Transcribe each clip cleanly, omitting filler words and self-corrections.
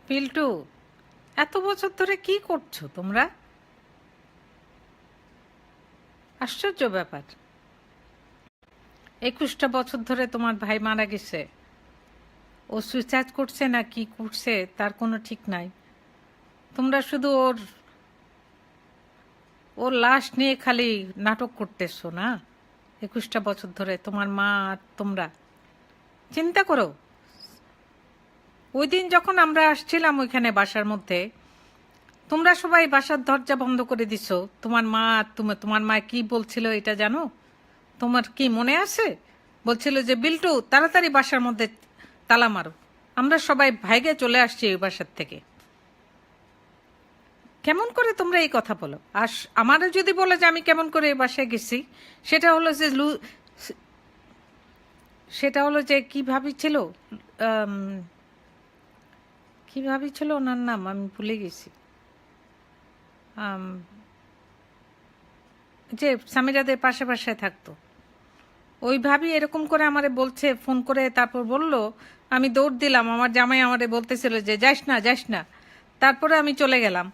পিল্টু, এত বছর ধরে কি করছো তোমরা? আশ্চর্য ব্যাপার। 21টা বছর ধরে তোমার ভাই মারা গেছে। ও সুইসাইড করছে না কি করছে তার কোনো ঠিক নাই। তোমরা শুধু ওর ওর লাশ নিয়ে খালি নাটক করতেছো না? 21টা বছর ধরে তোমার মা আর তোমরা চিন্তা করো। ওই দিন যখন আমরা আসছিলাম ওইখানে বাসার মধ্যে, তোমরা সবাই বাসার দরজা বন্ধ করে দিছো। তোমার মা আর তোমার মা কি বলছিল এটা জানো? তোমার কি মনে আছে? বলছিল যে বিল্টু তাড়াতাড়ি বাসার মধ্যে তালা মারো। আমরা সবাই ভাইগে চলে আসছি ওই বাসার থেকে। কেমন করে তোমরা এই কথা বলো? আর আমারও যদি বলো যে আমি কেমন করে এই বাসায় গেছি, সেটা হলো যে কি ভাবিছিল, কি ভাবিছিল ওনার নাম আমি ভুলে গেছি। যে সামিরাদের পাশে পাশে থাকতো ওই ভাবি এরকম করে আমারে বলছে, ফোন করে তারপর বলল। আমি দৌড় দিলাম, আমার জামাই আমারে বলতেছিল যে যাস না যাস না। তারপরে আমি চলে গেলাম।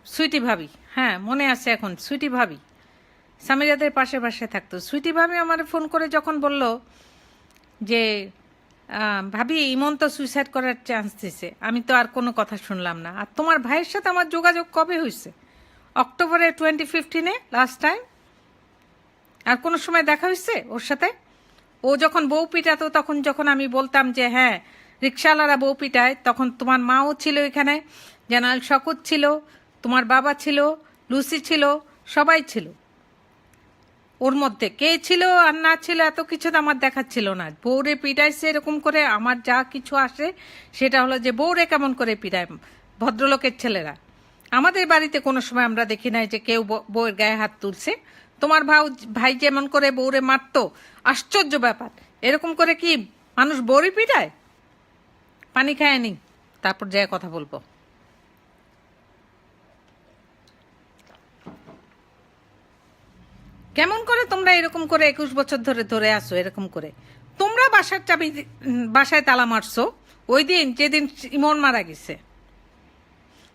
সুইটি ভাবি, হ্যাঁ মনে আছে এখন, সুইটি ভাবি সামিরাদের পাশে পাশে থাকতো। সুইটি ভাবি আমার ফোন করে যখন বলল যে ভাবি ইমন তো সুইসাইড করার চান্স দিছে, আমি তো আর কোনো কথা শুনলাম না। আর তোমার ভাইয়ের সাথে আমার যোগাযোগ কবে হয়েছে? অক্টোবরে 2015 লাস্ট টাইম। আর কোনো সময় দেখা হয়েছে ওর সাথে? ও যখন বউ পিটাতো তখন যখন আমি বলতাম যে হ্যাঁ রিক্সাওয়ালারা বউ পিটায়, তখন তোমার মাও ছিল এখানে, জেনারেল শকত ছিল, তোমার বাবা ছিল, লুসি ছিল, সবাই ছিল। ওর মধ্যে কে ছিল আর না ছিল এত কিছু তো আমার দেখার ছিল না। বউরে পিটাইছে এরকম করে, আমার যা কিছু আসে সেটা হলো যে বউরে কেমন করে পিটায় ভদ্রলোকের ছেলেরা। আমাদের বাড়িতে কোনো সময় আমরা দেখি নাই যে কেউ বউয়ের গায়ে হাত তুলছে। তোমার ভাই যেমন করে বউরে মারতো, আশ্চর্য ব্যাপার। এরকম করে কি মানুষ বউরে পিটায়? পানি খায়নি, তারপর যায় কথা বলবো। কেমন করে তোমরা এরকম করে 21 বছর ধরে ধরে আসো এরকম করে? তোমরা বাসার চাবি বাসায় তালা মারছো ওই দিন যেদিন ইমন মারা গেছে।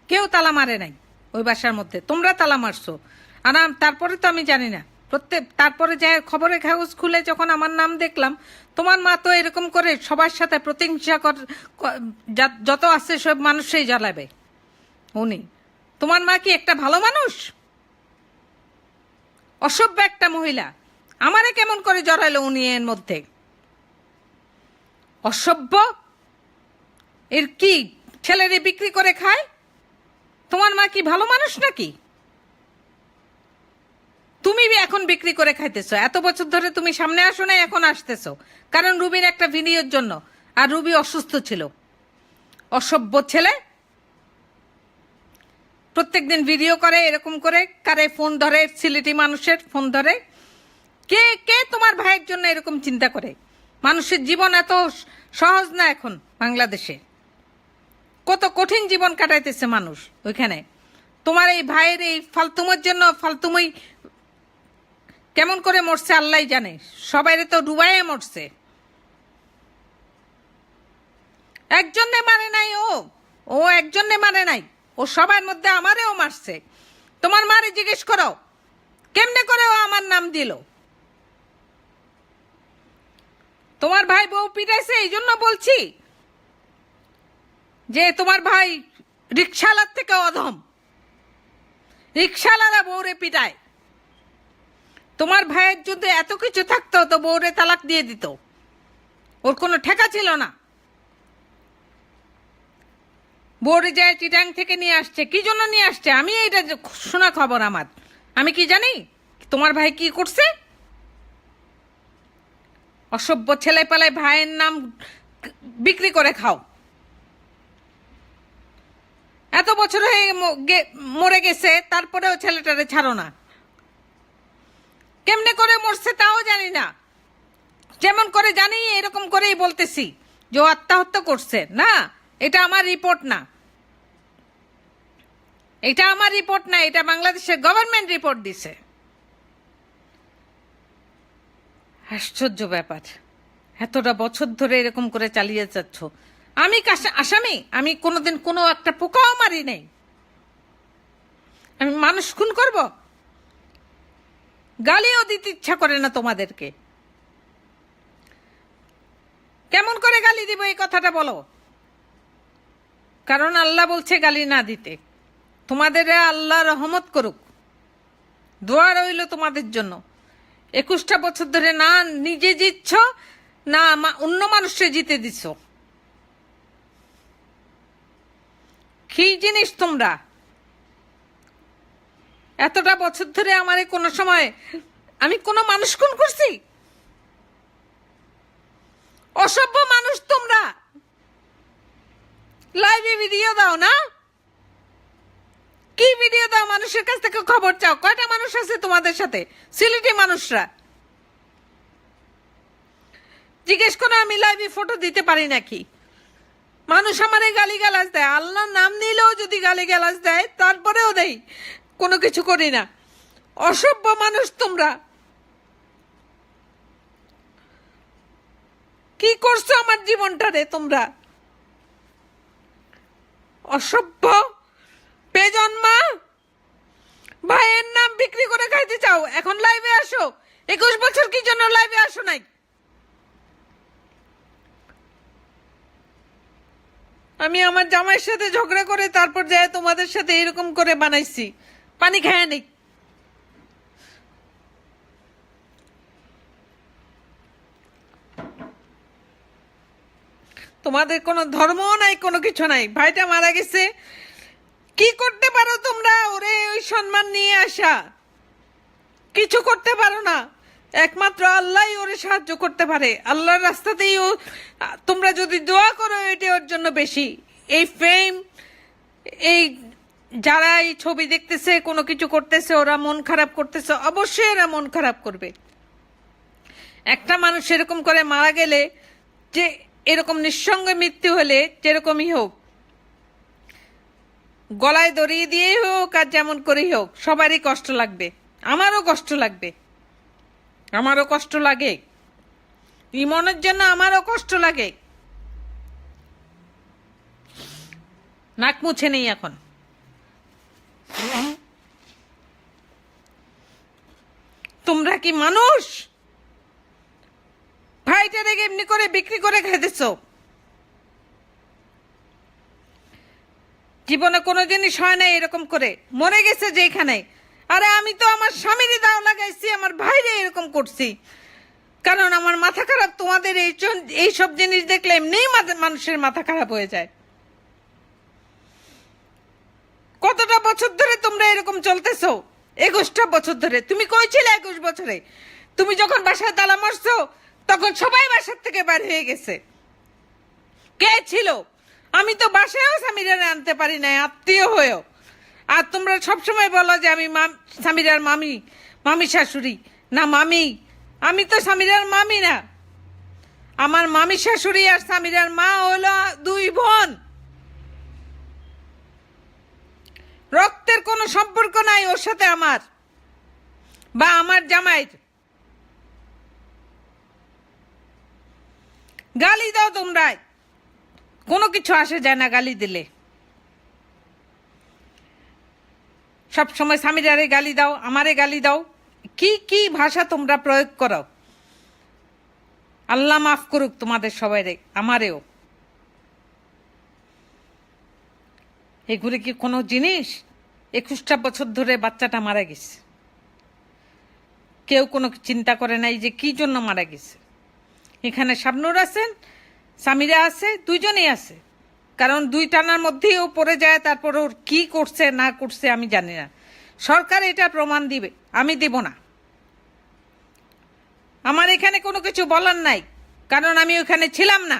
কেউ তালা মারে নাই ওই বাসার মধ্যে, তোমরা তালা মারছো। আর তারপরে তো আমি জানি না, তারপরে যে খবরের কাগজ খুলে যখন আমার নাম দেখলাম, তোমার মা তো এরকম করে সবার সাথে প্রতিহিংসা যত আছে সব মানুষই জ্বালাবে। উনি, তোমার মা কি একটা ভালো মানুষ? অসভ্য একটা মহিলা। আমারে কেমন করে জড়াইলো উনি এর মধ্যে? অসভ্য। এর কি ছেলেরে বিক্রি করে খায়? তোমার মা কি ভালো মানুষ নাকি? তুমি এখন বিক্রি করে খাইতেছো। এত বছর ধরে তুমি সামনে আসো না, এখন আসতেছো কারণ রুবির একটা ভিডিওর জন্য। আর রুবি অসুস্থ ছিল। অসভ্য ছেলে। প্রত্যেকদিন ভিডিও করে এরকম করে, কারে ফোন ধরে, সিলেটি মানুষের ফোন ধরে। কে কে তোমার ভাইয়ের জন্য এরকম চিন্তা করে? মানুষের জীবন এত সহজ না এখন বাংলাদেশে। কত কঠিন জীবন কাটাইতেছে মানুষ ওইখানে। তোমার এই ভাইয়ের এই ফালতুমের জন্য, ফালতুমই কেমন করে মরছে আল্লাহ জানে। সবাইরে তো ডুবাইয়ে মরছে। একজনে মারে নাই ও, ও একজনে মারে নাই, ও সবার মধ্যে আমারেও মারছে। তোমার মারে জিজ্ঞেস করো কেমনে করে ও আমার নাম দিল। তোমার ভাই বউ পিটাইছে এই জন্য বলছি যে তোমার ভাই রিক্সাওয়ালার থেকে অধম। রিক্সাওয়ালারা বউরে পিটায়। তোমার ভাইয়ের যদি এত কিছু থাকতো তো বউরে তালাক দিয়ে দিত, ওর কোনো ঠেকা ছিল না। বউরে যায় চিটাং থেকে নিয়ে আসছে, কি জন্য নিয়ে আসছে আমি এইটা শোনা খবর আমার। আমি কি জানি তোমার ভাই কি করছে? অসভ্য ছেলে পালায় ভাইয়ের নাম বিক্রি করে খাও। এত বছর হয়ে মরে গেছে, তারপরেও ছেলেটারে ছাড়ো না। কেমনে করে মরছে তাও জানি না। যেমন করে জানি এরকম করেই বলতেছি যে ও আত্মহত্যা করছে না। এটা আমার রিপোর্ট না, এটা আমার রিপোর্ট না, এটা বাংলাদেশের গভর্নমেন্ট রিপোর্ট দিছে। আশ্চর্য ব্যাপার। এতটা বছর ধরে এরকম করে চালিয়ে যাচ্ছ। আমি আসামি? আমি কোনোদিন কোনো একটা পোকাও মারি নাই। আমি মানুষ খুন করব? গালিও দিতে ইচ্ছা করে না তোমাদেরকে। কেমন করে গালি দিব এই কথাটা বলো। কারণ আল্লাহ বলছে গালি না দিতে। তোমাদের আল্লাহ রহমত করুক, দোয়া রইল তোমাদের জন্য। 21টা বছর ধরে না নিজে জিতছ, না অন্য মানুষকে জিতে দিছ। কি জিনিস তোমরা? এতটা বছর ধরে আমার কোনো সময় আমি কোনো মানুষ খুন করছি? অসভ্য মানুষ তোমরা। লাইভে ভিডিও দাও না? কি ভিডিও দাও? মানুষের কাছ থেকে খবর চাও। কয়টা মানুষ আছে তোমাদের সাথে? সিলেটি মানুষরা জিজ্ঞেস করো আমি লাইভে ফটো দিতে পারি নাকি? মানুষ আমারে গালিগালাজ দেয়, আল্লাহর নাম নিলেও যদি গালিগালাজ দেয় তারপরেও দেই, কোনো কিছু করি না। অসভ্য মানুষ তোমরা। কি করছো আমার জীবনটারে তোমরা? অসভ্য বেজন্মা। ভাইয়ের নাম বিক্রি করে খাইতে চাও, এখন লাইভে আসো। 21 বছর কি জন্য লাইভে আসো নাই? আমি আমার জামাইয়ের সাথে ঝগড়া করে তারপর যায় তোমাদের সাথে এরকম করে বানাইছি। পানি খায় নেই। তোমাদের কোনো ধর্মও নাই, কোনো কিছু নাই। ভাইটা মারা গেছে, কি করতে পারো তোমরা? ওরে ওই সম্মান নিয়ে আসা, কিছু করতে পারো না। একমাত্র আল্লাহ ওরে সাহায্য করতে পারে। আল্লাহর রাস্তাতেই ও, তোমরা যদি দোয়া করো এটা ওর জন্য বেশি। এই ফেম, এই যারা এই ছবি দেখতেছে, কোনো কিছু করতেছে, ওরা মন খারাপ করতেছে, অবশ্যই এরা মন খারাপ করবে। একটা মানুষ এরকম করে মারা গেলে, যে এরকম নিঃসঙ্গে মৃত্যু হলে যেরকমই হোক, গলায় দড়িয়ে দিয়েই হোক আর যেমন করেই হোক, সবারই কষ্ট লাগবে। আমারও কষ্ট লাগবে, আমারও কষ্ট লাগে। ইমনের জন্য আমারও কষ্ট লাগে। নাক মুছে নেই এখন। তোমরা কি মানুষ? ভাইটারে এমনি করে বিক্রি করে খাইতেছ। জীবনে কোনো জিনিস হয় না এরকম করে। মরে গেছে যেখানে। আরে আমি তো আমার স্বামীরই দাও লাগাইছি, আমার ভাইরে এরকম করছি। কারণ আমার মাথা খারাপ। তোমাদের এইসব জিনিস দেখলে এমনিই মানুষের মাথা খারাপ হয়ে যায়। কতটা বছর ধরে তোমরা এরকম চলতেছো? 21টা বছর ধরে। তুমি কই ছিলে 21 বছরে? তুমি যখন বাসায় তালা মারছো তখন সবাই বাসার থেকে বের হয়ে গেছে। কে ছিল? আমি তো বাসায়ও সামিরার আনতে পারি না, আত্মীয় হয়েও। আর তোমরা সবসময় বলো যে আমি সামিরার মামি, মামি শাশুড়ি। না মামি, আমি তো সামিরার মামি না। আমার মামি শাশুড়ি আর সামিরার মা হলো 2 বোন। রক্তের কোনো সম্পর্ক নাই ওর সাথে আমার বা আমার জামাইয়ের। গালি দাও তোমরা, কোনো কিছু আসে যায় না গালি দিলে। সব সময় সামিরারে গালি দাও, আমারে গালি দাও। কি কি ভাষা তোমরা প্রয়োগ করো। আল্লাহ মাফ করুক তোমাদের সবাইরে, আমারেও। এগুলো কি কোনো জিনিস? 21টা বছর ধরে বাচ্চাটা মারা গেছে, কেউ কোনো চিন্তা করে নাই যে কি জন্য মারা গেছে। এখানে শাবনুর আছেন, সামিরা আছে, 2 জনেই আছে। কারণ 2 টানার মধ্যেই ও পড়ে যায়, তারপর ওর কি করছে না করছে আমি জানি না। সরকার এটা প্রমাণ দিবে, আমি দেব না। আমার এখানে কোনো কিছু বলার নাই, কারণ আমি ওখানে ছিলাম না।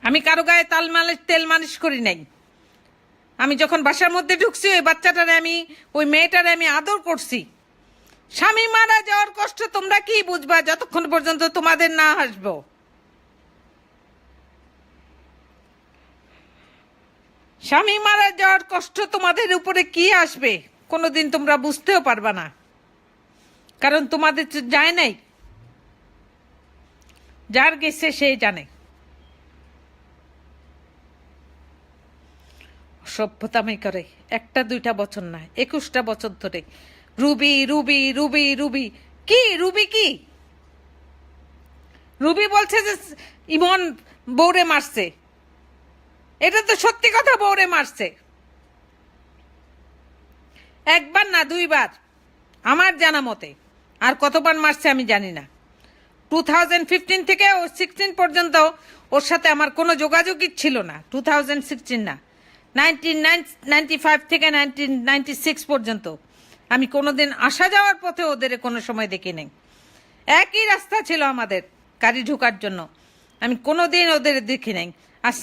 আমি কারো গায়ে তেল মালিশ করি নাই। আমি যখন বাসার মধ্যে ঢুকছি ওই বাচ্চাটারে আমি, ওই মেয়েটারে আমি আদর করছি। স্বামী মারা যাওয়ার কষ্ট তোমরা কি বুঝবা যতক্ষণ পর্যন্ত তোমাদের না হাসবো। স্বামী মারা যাওয়ার কষ্ট তোমাদের উপরে কি আসবে কোনোদিন তোমরা বুঝতেও পারবা না, কারণ তোমাদের তো যায় নাই। যার গেছে সে জানে। সভ্যতামি করে, একটা দুইটা বছর না, 21টা বছর ধরে রুবি রুবি রুবি রুবি। কি রুবি? কি রুবি বলছে যে ইমন বউরে মারছে? এটা তো সত্যি কথা, বউরে মারছে। একবার না, দুইবার আমার জানা মতে। আর কতবার মারছে আমি জানি না। 2015 থেকে 16 পর্যন্ত ওর সাথে আমার কোনো যোগাযোগই ছিল না। 2016 না, 1995 থেকে 1996 পর্যন্ত আমি কোনোদিন আসা যাওয়ার পথে ওদের কোনো সময় দেখি নাই। একই রাস্তা ছিল আমাদের গাড়ি ঢোকার জন্য, আমি কোনোদিন ওদের দেখি নাই। আর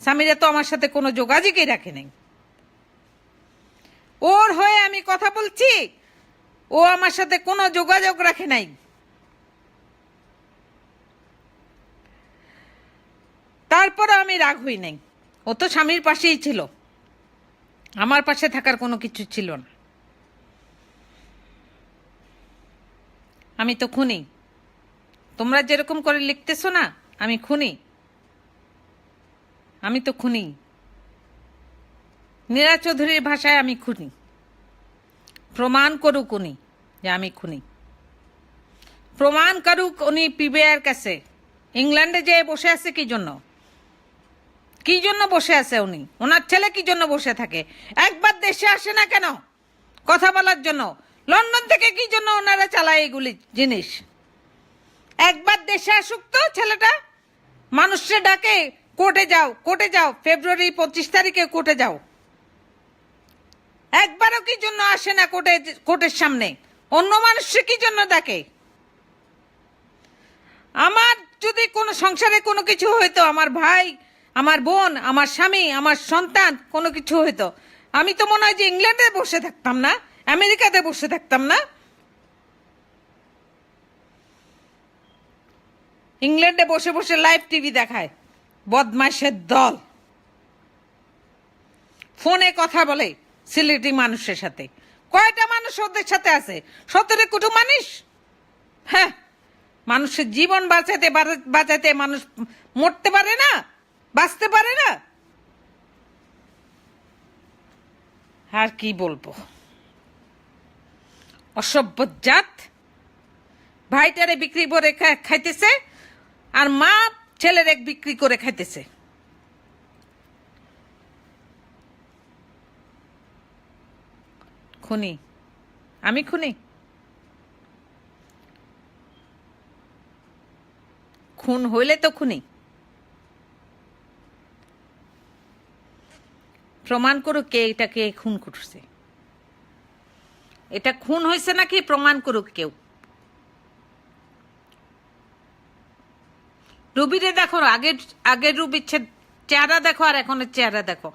সামিরা তো আমার সাথে কোনো যোগাযোগই রাখে নাই। ওর হয়ে আমি কথা বলছি, ও আমার সাথে কোনো যোগাযোগ রাখে নাই। তারপরে আমি রাগ হই নাই। ও তো স্বামীর পাশেই ছিল, আমার পাশে থাকার কোনো কিছু ছিল না। আমি তো খুনি। তোমরা যেরকম করে লিখতেছো না আমি খুনি, আমি তো খুনি। নীরা চৌধুরীর ভাষায় আমি খুনি। প্রমাণ করুক উনি যে আমি খুনি, প্রমাণ করুক উনি পিবিআইয়ের কাছে। ইংল্যান্ডে যেয়ে বসে আছে কি জন্য? কি জন্য বসে আছে উনি? ওনার ছেলে কি জন্য বসে থাকে? একবার দেশে আসে না কেন কথা বলার জন্য? লন্ডন থেকে কি জন্য ওনারা চালায় এগুলি জিনিস? একবার দেশে আসুক তো ছেলেটা, মানুষে ডাকে কোর্টে যাও, কোর্টে যাও, ফেব্রুয়ারি 25 তারিখে কোর্টে যাও। একবারও কি জন্য আসে না কোর্টের সামনে? অন্য মানুষে কি জন্য ডাকে? আমার যদি কোনো সংসারে কোনো কিছু হইতো, আমার ভাই, আমার বোন, আমার স্বামী, আমার সন্তান কোনো কিছু হইতো, আমি তো মনে হয় যে ইংল্যান্ডে বসে থাকতাম না, আমেরিকাতে বসে থাকতাম না। ইংল্যান্ডে বসে বসে লাইভ টিভি দেখায় বদমাইশের দল। ফোনে কথা বলে সিলেটি মানুষের সাথে। কয়টা মানুষ ওদের সাথে আছে? 17 কোটি মানুষ। হ্যাঁ, মানুষের জীবন বাঁচাতে মানুষ মরতে পারে না, বাঁচতে পারে না। আর কি বলবো, অসভ্য জাত। ভাইটারে বিক্রি করে খাইতেছে, আর মা ছেলের এক বিক্রি করে খাইতেছে। খুনি, আমি খুনি। খুন হইলে তো খুনি। প্রমাণ করুক কে এটাকে খুন করছে। এটা খুন হয়েছে নাকি প্রমাণ করুক কেউ। রুবিরে দেখো, আগের রুবির চেহারা দেখো আর এখনের চেহারা দেখো।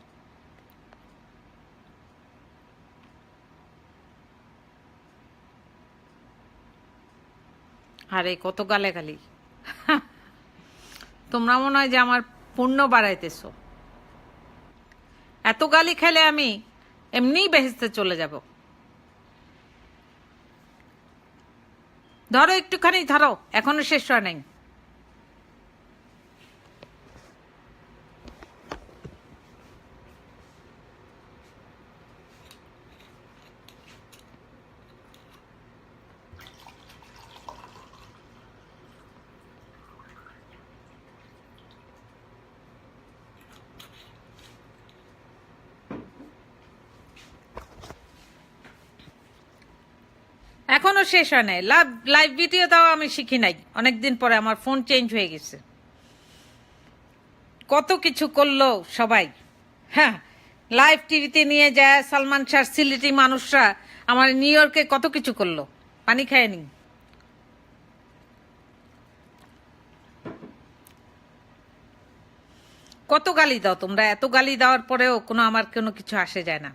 আরে কত গালাগালি। তোমরা মনে হয় যে আমার পুণ্য বাড়াইতেছো। এত গালি খেলে আমি এমনিই বেহেস্তে চলে যাব। ধরো একটুখানি, ধরো, এখনো শেষ হয় নাই। এখনো শেষ হয় নাই। লাইভ ভিডিও দাও আমি শিখি নাই, অনেকদিন পরে আমার ফোন চেঞ্জ হয়ে গেছে। কত কিছু করলো সবাই। হ্যাঁ, লাইভ টিভিতে নিয়ে যায় সালমান শাহ, সিলেটি মানুষরা আমার নিউ ইয়র্কে কত কিছু করলো, পানি খায়নি। কত গালি দাও তোমরা, এত গালি দেওয়ার পরেও আমার কোনো কিছু আসে যায় না।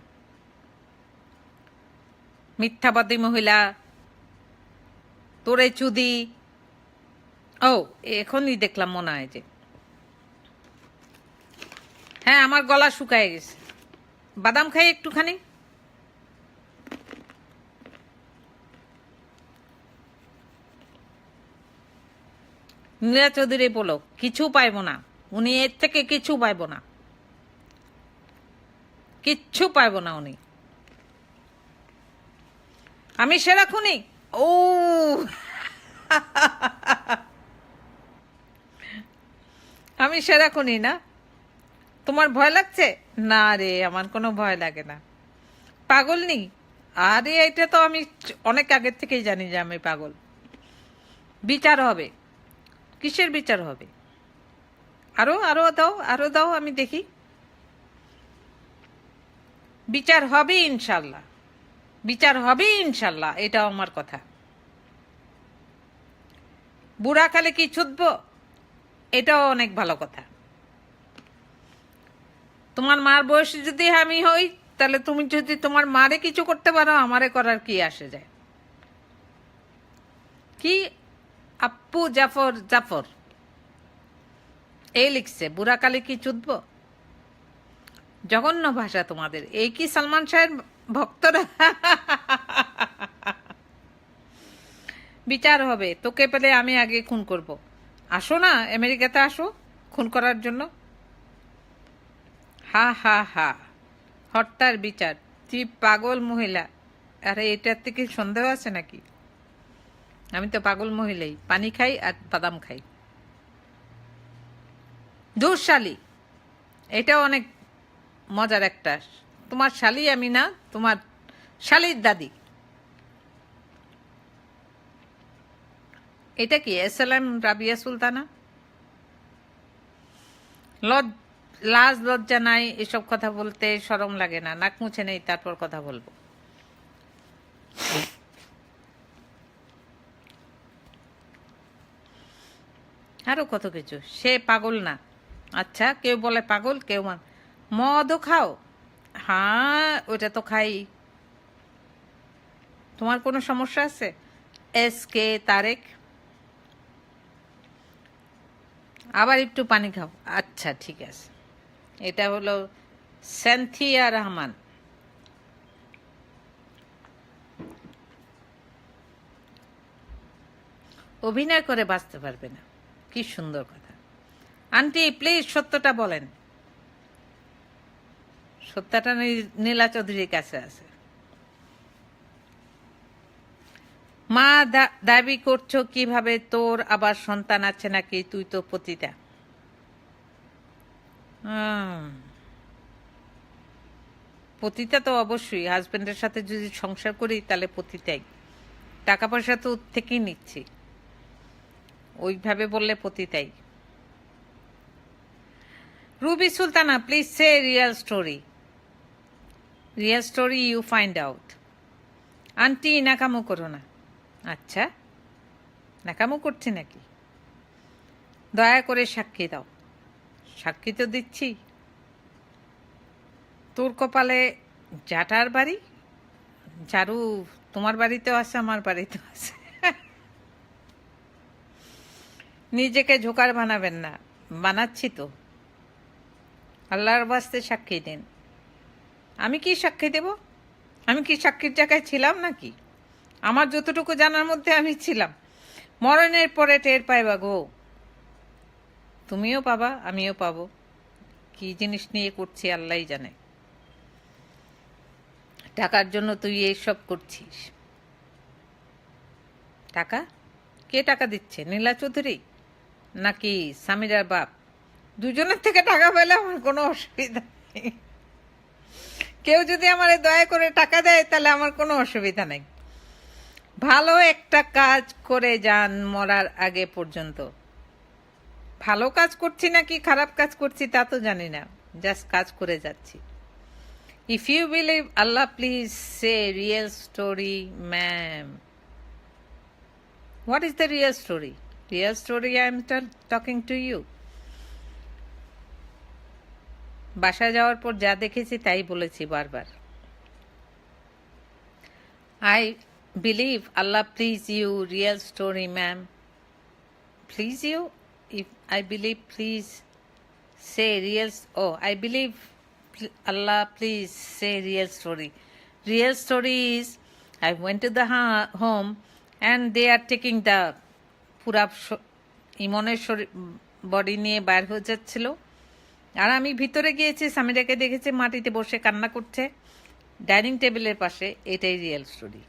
মিথ্যাবাদী মহিলা, তোরে চুদি। ও, এখনই দেখলাম মনে হয় যে, হ্যাঁ আমার গলা শুকায় গেছে। বাদাম খাই একটুখানি। নীলা চৌধুরী বলো, কিছু পাইব না, উনি এর থেকে কিছু পাইব না, কিচ্ছু পাইব না উনি। আমি সেরা খুনি? ও আমি সেরা খুনি না? তোমার ভয় লাগছে? না রে, আমার কোনো ভয় লাগে না। পাগল নি? আরে এটা তো আমি অনেক আগের থেকেই জানি যে আমি পাগল। বিচার হবে। কিসের বিচার হবে? আরো আরো দাও, আরো দাও, আমি দেখি। বিচার হবে ইনশাল্লাহ, বিচার হবে ইনশাল্লাহ, এটাও আমার কথা। বুড়া কালে কি ছুটব, এটাও অনেক ভালো কথা। তোমার মার বয়সে যদি আমি হই, তাহলে তুমি যদি তোমার মারে কিছু করতে পারো, আমারে করার কি আসে যায়? কি আপু জাফর জাফর এই লিখছে, বুড়া কালে কি চুদব? জঘন্য ভাষা তোমাদের। এই কি সালমান শাহের ভক্তরা? বিচার হবে, তোকে পেলে আমি আগে খুন করব। আসো না, আমেরিকাতে আসো খুন করার জন্য। হা হা হা, হত্যার বিচার? তুই পাগল মহিলা। আরে এটার থেকে সন্দেহ আছে নাকি? আমি তো পাগল মহিলাই, পানি খাই আর বাদাম খাই। দূর শালি, এটাও অনেক মজার একটা। তোমার শালি আমি না, তোমার শালির দাদি। এটা কি এসএলএম রাবিয়া সুলতানা? লাজ লজ্জা নাই এসব কথা বলতে? শরম লাগে না? নাক মুছে নেই তারপর কথা বলবো? আরো কত কিছু। সে পাগল না? আচ্ছা, কেউ বলে পাগল, কেউ মদও খাও? হ্যাঁ, ওটা তো খাই। তোমার কোনো সমস্যা আছে? SK তারেক, আবার একটু পানি খাও। আচ্ছা ঠিক আছে। এটা হলো সান্থিয়া রহমান। অভিনয় করে বাঁচতে পারবে না? কি সুন্দর কথা। আন্টি প্লিজ সত্যটা বলেন। সত্যটা নীলা চৌধুরীর কাছে আছে। মা দাবি করছো কিভাবে? তোর আবার সন্তান আছে নাকি? তুই তো পতিতা। পতিতা তো অবশ্যই। হাজবেন্ডের সাথে যদি সংসার করি তাহলে পতিতাই। টাকা পয়সা তো ওর থেকেই নিচ্ছি, ওইভাবে বললে পতিতাই। Ruby Sultana please say real story. Real story you find out. Aunty নাকামো করো না। আচ্ছা, নাকামো করছে নাকি? দয়া করে সাক্ষী দাও। সাক্ষী তো দিচ্ছি। তোর কপালে জাটার বাড়ি, ঝাড়ু তোমার বাড়িতেও আছে, আমার বাড়িতেও আছে। নিজেকে জোকার বানাবেন না। বানাচ্ছি তো। আল্লাহর বাস্তে সাক্ষী দিন। আমি কি সাক্ষী দেব? আমি কি সাক্ষীর জায়গায় ছিলাম নাকি? আমার যতটুকু জানার মধ্যে আমি ছিলাম। মরণের পরে টের পাইবা গো। তুমিও পাবা, আমিও পাবো। কি জিনিস নিয়ে করছি আল্লাহই জানে। টাকার জন্য তুই এইসব করছিস। টাকা? কে টাকা দিচ্ছে? নীলা চৌধুরী নাকি সামিরার বাপ? দুজনের থেকে টাকা পেলে আমার কোনো অসুবিধা নেই। কেউ যদি আমার দয়া করে টাকা দেয় তাহলে আমার কোনো অসুবিধা নেই। ভালো একটা কাজ করে যান মরার আগে পর্যন্ত। ভালো কাজ করছি নাকি খারাপ কাজ করছি তা তো জানি না, জাস্ট কাজ করে যাচ্ছি। ইফ ইউ বিলিভ আল্লাহ please say real story ma'am. What is the real story? Real story I am talking to you. বাসায় যাওয়ার পর যা দেখেছি তাই বলেছি বারবার। আই বিলিভ আল্লাহ please you real story ma'am. Please you? If I believe, please say real. Oh, I believe Allah, please say real story. Real story is I went to the home and they are taking the pura ইমনের body নিয়ে বাইর হয়ে যাচ্ছিল, আর আমি ভিতরে গিয়েছি, সামিরাকে দেখেছি মাটিতে বসে কান্না করছে ডাইনিং টেবিলের পাশে। এটাই রিয়েল স্টোরি।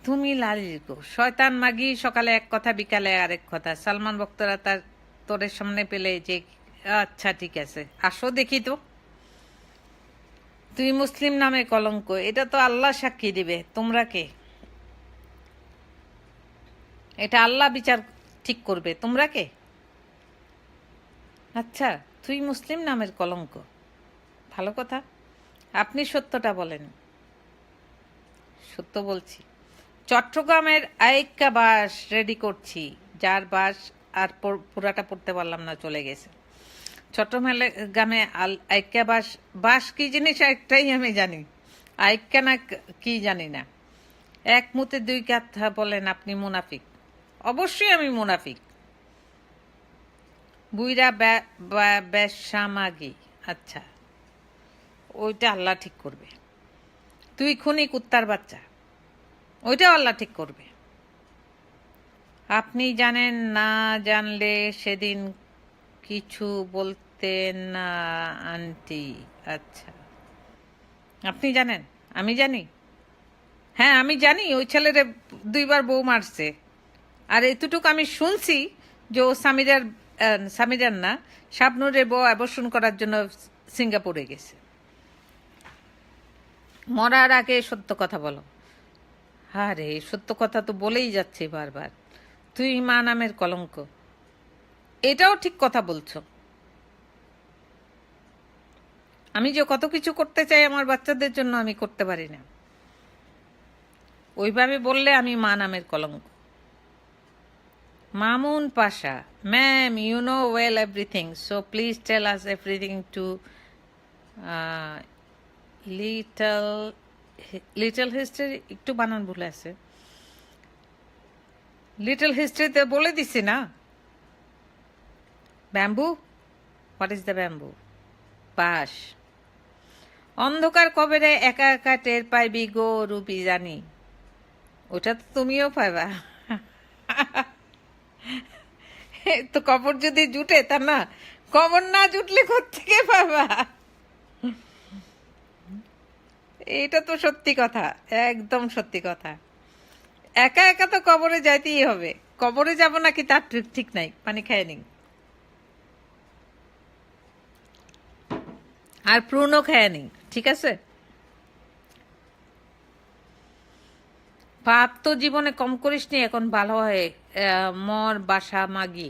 তুমি লালির গো শয়তান মাগি, সকালে এক কথা বিকালে আরেক কথা। সালমান ভক্তরা তার তোরের সামনে পেলে যে আচ্ছা ঠিক আছে আসো দেখি তো। তুই মুসলিম নামে কলঙ্ক, এটা তো আল্লাহ সাক্ষী দিবে, তোমরা কে? এটা আল্লাহ বিচার ঠিক করবে, তোমরা কে? আচ্ছা তুই মুসলিম নামের কলঙ্ক, ভালো কথা। আপনি সত্যটা বলেন। সত্য বলছি। চট্টগ্রামের আইক্কা বাস রেডি করছি, যার বাস আর পুরাটা পড়তে পারলাম না, চলে গেছে। চট্টগ্রামে আইক্কা বাস, বাস কি জিনিস একটাই আমি জানি, আইক্কা না কি জানি না। এক মুতে দুই কথা বলেন আপনি মুনাফিক। অবশ্যই আমি মুনাফিক। বুইরা বেশামাগি, আচ্ছা ওইটা আল্লাহ ঠিক করবে। তুই খুনি কুত্তার বাচ্চা, ওইটাও আল্লাহ ঠিক করবে। আপনি জানেন না, জানলে সেদিন কিছু বলতেন না আন্টি। আচ্ছা আপনি জানেন, আমি জানি। হ্যাঁ আমি জানি, ওই ছেলেরে 2বার বউ মারছে। আর এতটুকু আমি শুনছি যে ও সামিরার না, শাবনুরের বউ অ্যাবর্শন করার জন্য সিঙ্গাপুরে গেছে। মরার আগে সত্য কথা বলো। আরে সত্য কথা তো বলেই যাচ্ছে বারবার। তুই মা নামের কলঙ্ক, এটাও ঠিক কথা বলছো। আমি যে কত কিছু করতে চাই আমার বাচ্চাদের জন্য, আমি করতে পারি না। ওইভাবে বললে আমি মা নামের কলঙ্ক। Mamun Pasha, ma'am you know well everything, so please tell us everything to little history. একটু বানান ভুলে আছে, লিটল হিস্ট্রিতে বলে দিছি না। Bamboo, what is the bamboo? বাঁশ। অন্ধকার কবেরে একা একা টের পাইবি গো রুবি জানি, ওটা তো তুমিও পাইবা। তো কবর যদি জুটে, তা না, কবর না জুটলে কোত্থেকে পাবা? এটা তো সত্যি কথা, একদম সত্যি কথা। একা একা তো কবরে যাইতেই হবে। কবরে যাব নাকি তার ঠিক নাই, পানি খায় নি। আর প্রুনও খায় নি, ঠিক আছে। পাপ তো জীবনে কম করিস নি, এখন ভালো হয় মর বাসা মাগি,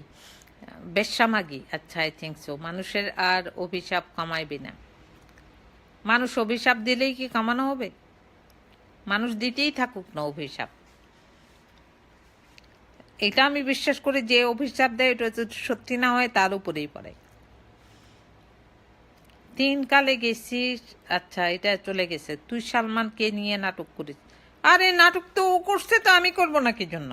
বেশ্যা মাগি। আচ্ছা আই থিঙ্ক সো। মানুষের আর অভিশাপ কামাইবি না। মানুষ অভিশাপ দিলেই কি কামানো হবে? মানুষ দিতেই থাকুক না অভিশাপ। এটা আমি বিশ্বাস করি, যে অভিশাপ দেয় এটা যদি সত্যি না হয় তার উপরেই পড়ে। 3 কালে গেছিস, আচ্ছা এটা চলে গেছে। তুই সালমানকে নিয়ে নাটক করিস। আরে নাটক তো ও করছে, তো আমি করবো না কি জন্য?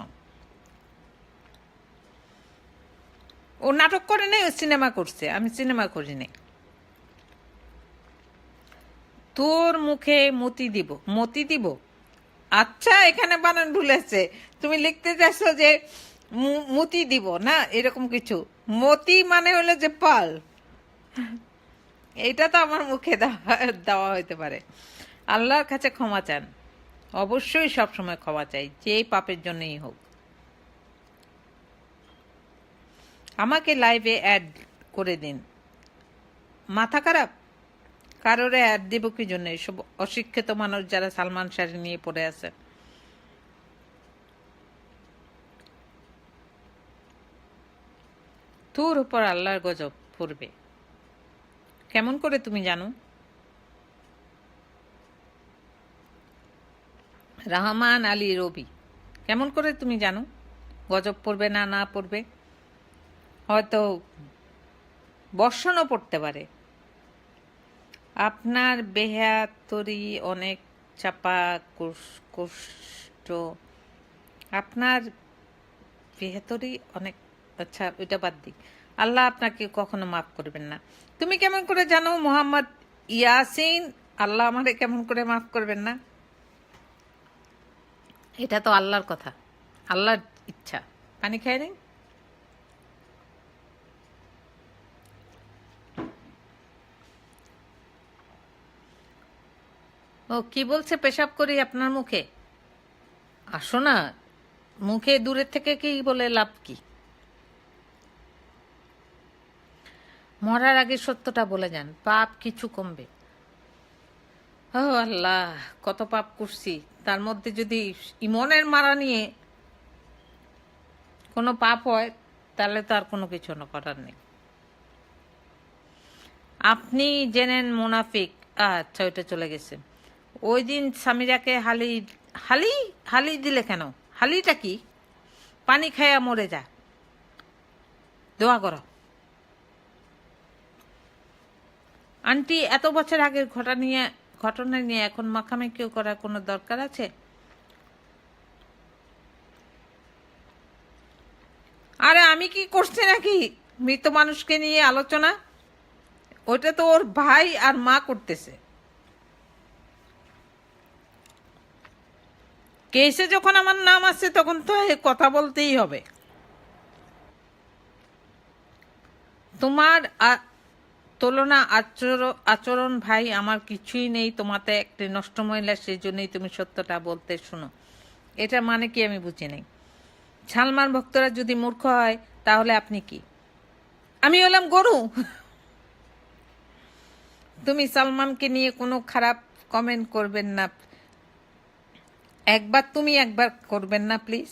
ও নাটক করে নাই, ও সিনেমা করছে, আমি সিনেমা করি নাই। তোর মুখে মতি দিব, মতি দিব। আচ্ছা এখানে বানান ভুলেছে, তুমি লিখতে চাইছো যে মতি দিব না, এরকম কিছু। মতি মানে হলো যে পাল, এটা তো আমার মুখে দেওয়া হইতে পারে। আল্লাহর কাছে ক্ষমা চান, অবশ্যই সবসময় ক্ষমা চাই, যে পাপের জন্যই হোক। আমাকে লাইভে অ্যাড করে দিন। মাথা খারাপ? কারোরে অ্যাড দিব কি জন্য? এসব অশিক্ষিত মানুষ যারা সালমান শাড়ি নিয়ে পড়ে আছে। তোর উপর আল্লাহর গজব পড়বে। কেমন করে তুমি জানো? রহমান আলী রবি, কেমন করে তুমি জানো গজব পড়বে না না পড়বে? হয়তো বর্ষণও পড়তে পারে। আপনার বেহাতরি অনেক চাপা কষ্ট। আপনার বেহাতরি অনেক, আচ্ছা ওইটা বাদ দিই। আল্লাহ আপনাকে কখনো মাফ করবেন না। তুমি কেমন করে জানো মোহাম্মদ ইয়াসিন আল্লাহ আমারে কেমন করে মাফ করবেন না? এটা তো আল্লাহর কথা, আল্লাহর ইচ্ছা। পানি খায় নেই। ও কি বলছে পেশাব করি আপনার মুখে? আসো না, মুখে দূরের থেকে কি বলে লাভ কি? মরার আগে সত্যটা বলে যান, পাপ কিছু কমবে। ও আল্লাহ, কত পাপ করছি, তার মধ্যে যদি ইমনের মারা নিয়ে কোনো পাপ হয় তাহলে তো আর কোনো কিছু না করার নেই। আপনি জেনেন মুনাফিক। আচ্ছা, ওইটা চলে গেছে। ওই দিন সামিরাকে হালি হালি হালি দিলে কেন? হালিটা কি? পানি খাইয়া মরে যা, দোয়া করো। আন্টি, এত বছর আগের ঘটনা নিয়ে এখন মাখামাখিও করার কোনো দরকার আছে? আরে আমি কি করছি নাকি মৃত মানুষকে নিয়ে আলোচনা? ওইটা তো ওর ভাই আর মা করতেছে। কেসে যখন আমার নাম আছে তখন তো কথা বলতেই হবে। তোমার তুলনা আচরণ ভাই আমার কিছুই নেই, তোমাতে একটি নষ্ট মহিলা, সেই জন্যই তুমি সত্যটা বলতে শুনো। এটা মানে কি আমি বুঝি নাই। সালমান ভক্তরা যদি মূর্খ হয় তাহলে আপনি কি? আমি হলাম গরু? তুমি সালমানকে নিয়ে কোনো খারাপ কমেন্ট করবেন না, একবার করবেন না প্লিজ।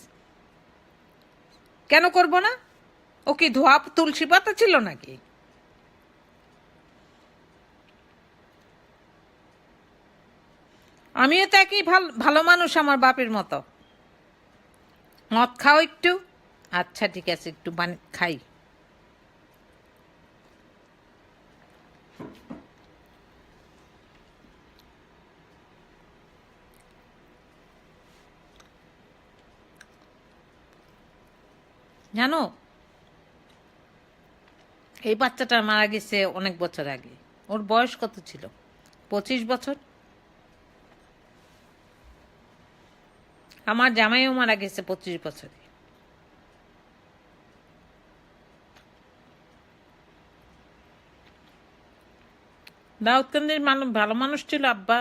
কেন করব না? ও কি ধোয়া তুলসী পাতা ছিল নাকি? আমিও তো একই ভালো মানুষ, আমার বাপের মতো। মদ খাও একটু? আচ্ছা ঠিক আছে, একটু খাই। জানো, এই বাচ্চাটা মারা গেছে অনেক বছর আগে। ওর বয়স কত ছিল? 25 বছর। আমার জামাইও মারা গেছে 25 বছরে। দাউদকান্দির ভালো মানুষ ছিল আব্বা।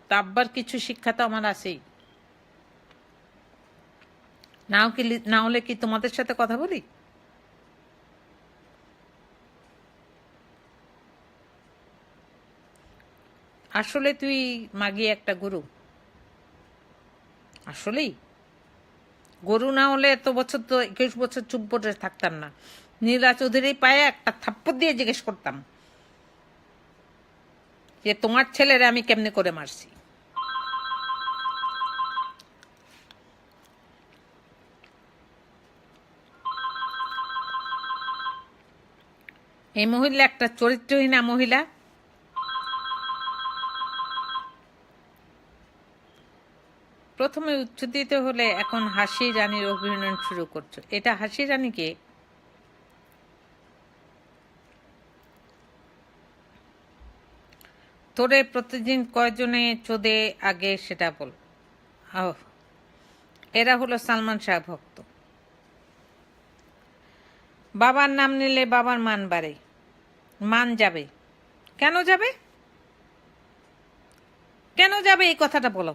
তা আব্বার কিছু শিক্ষা তো আমার আছেই। না হলে কি তোমাদের সাথে কথা বলি? আসলে তুই মাগি একটা গরু। আসলেই গরু না হলে এত বছর তো 21 বছর চুপ করে থাকতাম না। নীলা চৌধুরী পায়ে একটা থাপ্পড় দিয়ে জিজ্ঞেস করতাম যে তোমার ছেলেরে আমি কেমনে করে মারছি। এই মহিলা একটা চরিত্রহীনা মহিলা। প্রথমে উচ্চ দিতে হলে এখন হাসি রানীর অভিনয় শুরু করছো। এটা হাসি রানীকে? তোরে প্রতিদিন কয়জনে চোদে আগে সেটা বল। এরা হলো সালমান শাহ ভক্ত। বাবার নাম নিলে বাবার মান বাড়ে, মান যাবে। কেন যাবে? কেন যাবে এই কথাটা বলো।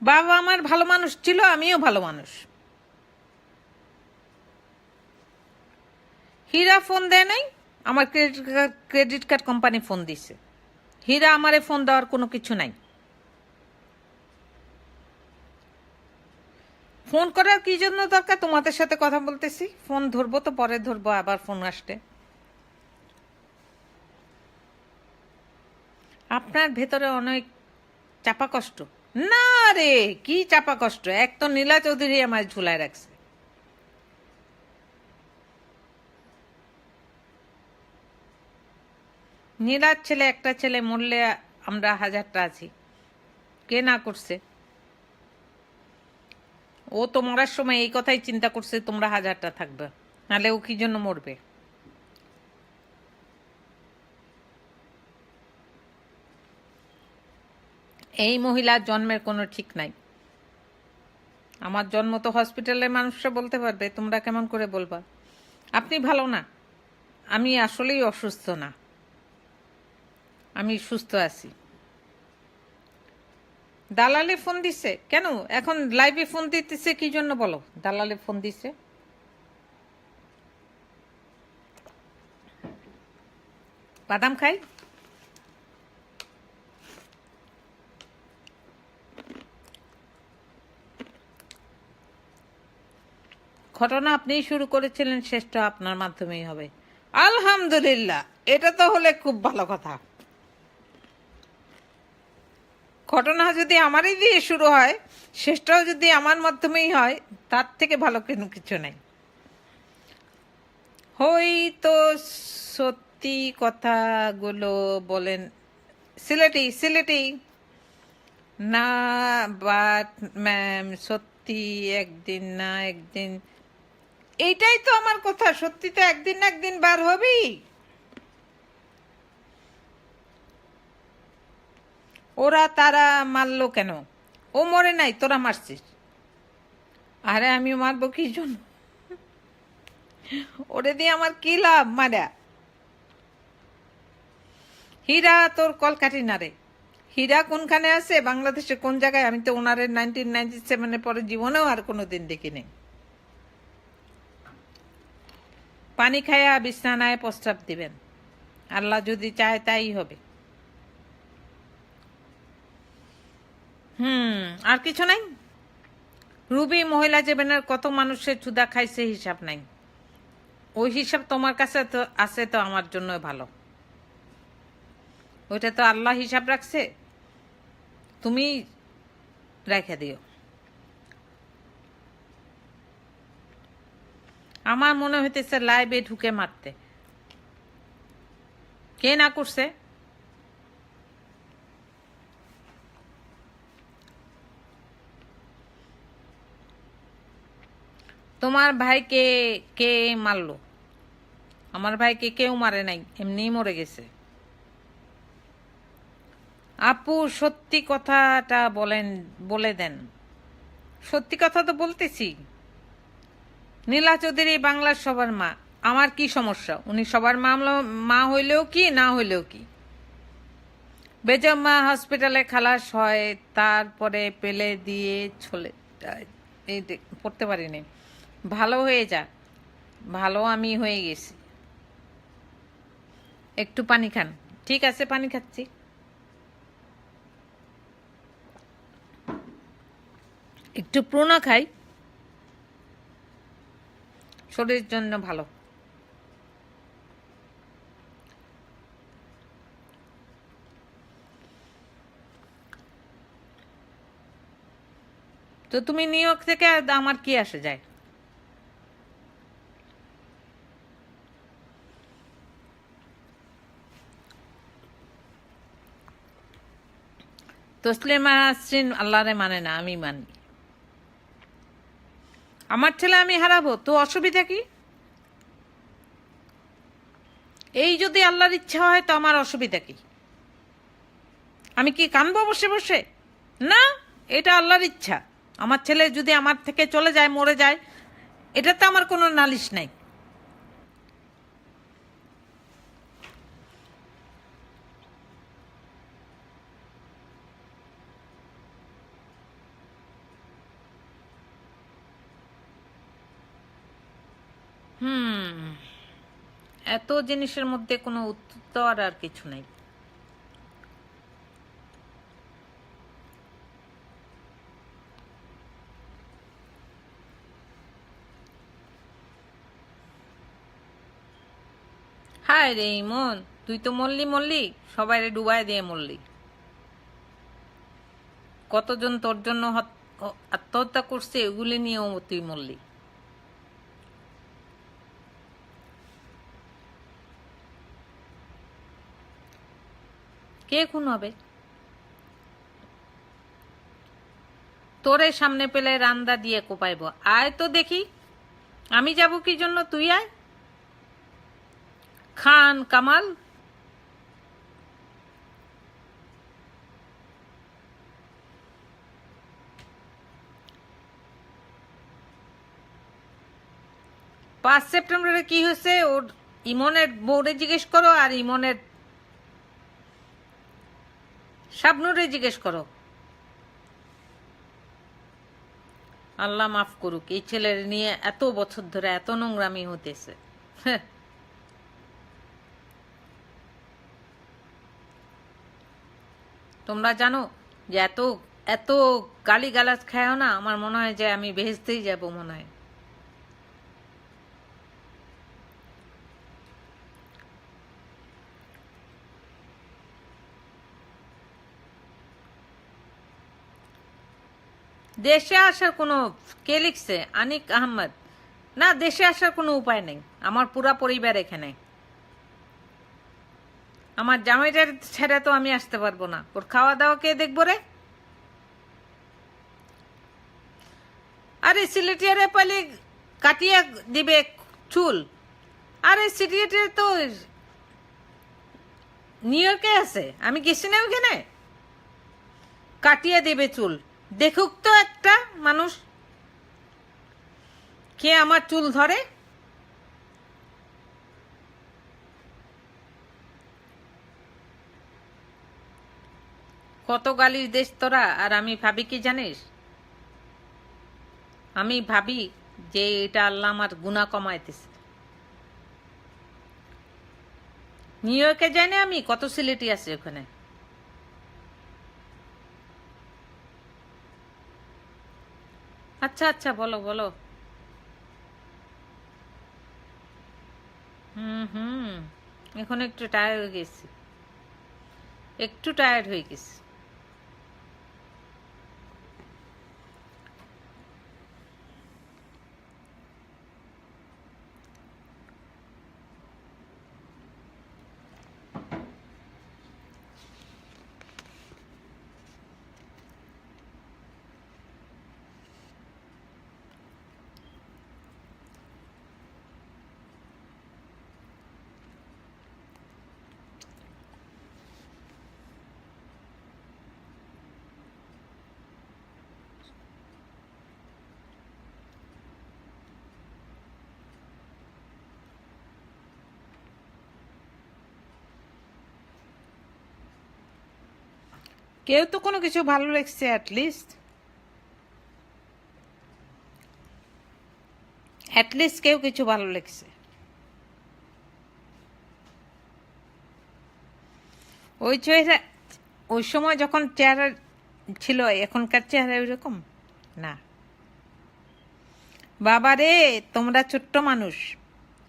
বাবা আমার ভালো মানুষ ছিল, আমিও ভালো মানুষ। হীরা ফোন দেয় নাই? আমার ক্রেডিট কার্ড কোম্পানি ফোন দিছে। হীরা আমারে ফোন দেওয়ার কোনো কিছু নাই। ফোন করার কি জন্য দরকার? তোমাদের সাথে কথা বলতেছি, ফোন ধরবো তো পরে ধরবো, আবার ফোন আসতে। আপনার ভেতরে অনেক চাপা কষ্ট। না রে, কি চাপা কষ্ট? এক তো নীলা চৌধুরী আমার ঝুলায় রাখছে। নীলার ছেলে, একটা ছেলে মরলে আমরা হাজারটা আছি। কে না করছে? ও তো মরার সময় এই কথাই চিন্তা করছে তোমরা হাজারটা থাকবে, নাহলে ও কি জন্য মরবে? এই মহিলার জন্মের কোনো ঠিক নাই। আমার জন্ম তো হসপিটালের মানুষরা বলতে পারবে, তোমরা কেমন করে বলবা? আপনি ভালো না, আমি আসলেই অসুস্থ না, আমি সুস্থ আছি। দালালে ফোন দিছে কেন? এখন লাইভে ফোন দিতেছে কি জন্য বলো? দালালে ফোন দিছে। বাদাম খাই। ঘটনা আপনিই শুরু করেছিলেন, শেষটা আপনার মাধ্যমেই হবে। আলহামদুলিল্লাহ, এটা তো হলে খুব ভালো কথা। ঘটনা যদি আমারই দিয়ে শুরু হয়, শেষটাও যদি আমার মাধ্যমেই হয়, তার থেকে ভালো কিছু নেই। হয়তো সত্যি কথাগুলো বলেন। সিলেটি সিলেটি না, বাট ম্যাম সত্যি একদিন না একদিন, এইটাই তো আমার কথা। সত্যি তো একদিন না একদিন বার হবেই। ওরা তারা মারলো কেন? ও মরে নাই, তোরা মারছিস। আরে আমি মারবো কি জন্য? ওরে দিয়ে আমার কি লাভ মারা? হীরা তোর কলকাঠি না রে। হীরা কোনখানে আছে বাংলাদেশে, কোন জায়গায়? আমি তো ওনারে 1997 পরে জীবনেও আর কোনোদিন দেখিনি। পানি খায়া বিছানায় প্রস্তাব দিবেন, আল্লাহ যদি চায় তাই হবে। আর কিছু নাই। রুবি মহিলা জীবনের কত মানুষের চুদা খাইছে হিসাব নাই। ওই হিসাব তোমার কাছে তো আছে, তো আমার জন্য ভালো। ওইটা তো আল্লাহ হিসাব রাখছে, তুমি রেখে দিও। আমার মনে হইতেছে লাইভে ঢুকে মারতে। কে না করছে? তোমার ভাইকে কে মারলো? আমার ভাইকে কেউ মারে নাই, এমনিই মরে গেছে। আপু সত্যি কথাটা বলে দেন। সত্যি কথা তো বলতেছি। নীলা চৌধুরী বাংলার সবার মা। আমার কি সমস্যা? উনি সবার মা হইলেও কি, না হইলেও কি। বেজম্মা হসপিটালে খালাস হয়, তারপরে পেলে দিয়ে চলে এই পড়তে পারিনি। ভালো হয়ে যা। ভালো আমি হয়ে গেছি। একটু পানি খান। ঠিক আছে, পানি খাচ্ছি। একটু প্রোনা খাই, শরীরের জন্য ভালো। তো তুমি নিউ ইয়র্ক থেকে, আমার কি আসে যায়? তসলিমা নাসরিন আল্লাহরে মানে না, আমি মানি। আমার ছেলে আমি হারাবো তো অসুবিধা কি? এই যদি আল্লাহর ইচ্ছা হয় তো আমার অসুবিধা কি? আমি কি কানবো বসে বসে? না, এটা আল্লাহর ইচ্ছা। আমার ছেলে যদি আমার থেকে চলে যায়, মরে যায়, এটাতে আমার কোনো নালিশ নাই। এত জিনিসের মধ্যে কোনো উত্তর আর কিছু নাই। হায় রে ইমন, তুই তো মরলি, সবাই ডুবাই দিয়ে মরলি। কতজন তোর জন্য আত্মহত্যা করছে, এগুলি নিয়েও তুই মরলি। কে খুন হবে? তোরে সামনে পেলে রান্দা দিয়ে কোপাইব। আয় তো দেখি। আমি যাব কি জন্য? তুই আয়। খান কামাল। পাঁচ সেপ্টেম্বরে কি হয়েছে ওর? ইমনের বউরে জিজ্ঞেস করো, আর ইমনের শাবনুরে জিজ্ঞেস করো। আল্লাহ মাফ করুক, এই ছেলের নিয়ে এত বছর ধরে এত নোংরামি হতেছে। হ্যাঁ, তোমরা জানো যে এত এত গালি গালাজ খায়ও না, আমার মনে হয় যে আমি বেহেশতেই যাব মনে হয়। দেশে আসার কোনো, কে লিখছে? আনিক আহমদ। না, দেশে আসার কোনো উপায় নেই, আমার পুরা পরিবার এখানে। আমার জামাইটার ছেড়ে তো আমি আসতে পারবো না, ওর খাওয়া দাওয়া কে দেখবো রে? আরে সিলেটিয়ারে পালি কাটিয়ে দিবে চুল। আরে সিলেটিয়ারে তো নিউ ইয়র্কে আছে, আমি গেছি না ওখানে, কাটিয়ে দেবে চুল। দেখুক তো একটা মানুষ কে আমার চুল ধরে। কত গালির দেশ তোরা। আর আমি ভাবি কি জানিস, আমি ভাবি যে এটা আল্লাহ আমার গুনাহ কমাইতেছে। নিউ ইয়র্কে যাই না আমি, কত সিলেটি আছে ওখানে। আচ্ছা আচ্ছা, বলো বলো। হুম, এখন একটু টায়ার্ড হয়ে গেছি, একটু টায়ার্ড হয়ে গেছি। কেউ তো কোনো কিছু ভালো লেগছে, অ্যাটলিস্ট কেউ কিছু ভালো লেগছে। ওই চেহারা, ওই সময় যখন চেহারা ছিল, এখনকার চেহারা ওইরকম না। বাবারে, তোমরা ছোট্ট মানুষ,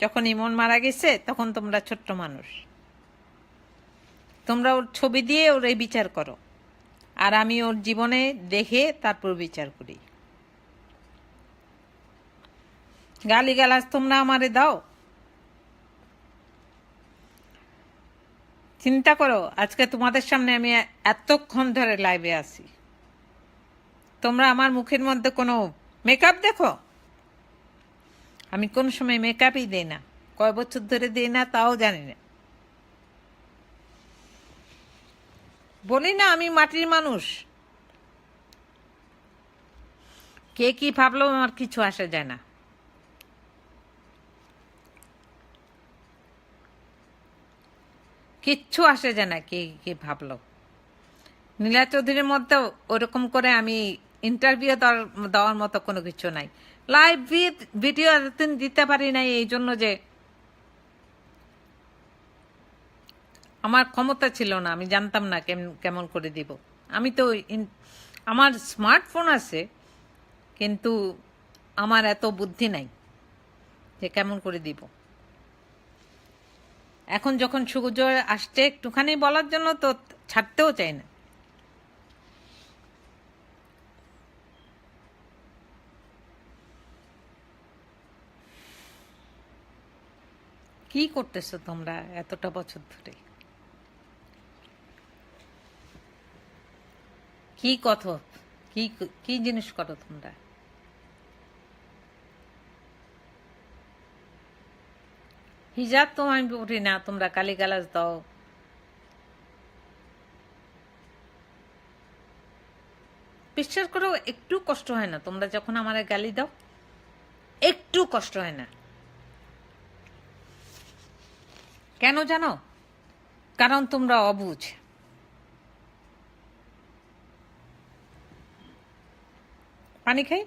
যখন ইমন মারা গেছে তখন তোমরা ছোট্ট মানুষ, তোমরা ওর ছবি দিয়ে ওর এই বিচার করো, আর আমি ওর জীবনে দেখে তারপর বিচার করি। গালিগালাজ তোমরা আমারে দাও। চিন্তা করো, আজকে তোমাদের সামনে আমি এতক্ষণ ধরে লাইভে আছি, তোমরা আমার মুখের মধ্যে কোনো মেকআপ দেখো? আমি কোন সময় মেকআপই দিই না, কয় বছর ধরে দিই না তাও জানি না। বলি না আমি মাটির মানুষ, কে কি ভাবলো আমার কিছু আসে যায় না। কিচ্ছু আসে যায় না কে কি ভাবলো। নীলা চৌধুরীর মধ্যেও ওরকম করে আমি ইন্টারভিউ দেওয়ার মতো কোনো কিছু নাই। লাইভ ভিডিও এতদিন দিতে পারি নাই এই জন্য যে আমার ক্ষমতা ছিল না, আমি জানতাম না কেমন করে দিব। আমি তো আমার স্মার্টফোন আছে, কিন্তু আমার এত বুদ্ধি নাই যে কেমন করে দিব। এখন যখন সুযোগ আসছে একটুখানি বলার জন্য, তো ছাড়তেও চাই না। কি করতেছো তোমরা এতটা বছর ধরে? কি কথা, কি কি জিনিস করো তোমরা? হিজাব তো আমি পড়ি না, তোমরা গালিগালাজ দাও। বিশ্বাস করো, একটু কষ্ট হয় না তোমরা যখন আমার গালি দাও? একটু কষ্ট হয় না। কেন জানো? কারণ তোমরা অবুঝ। পানি খাই?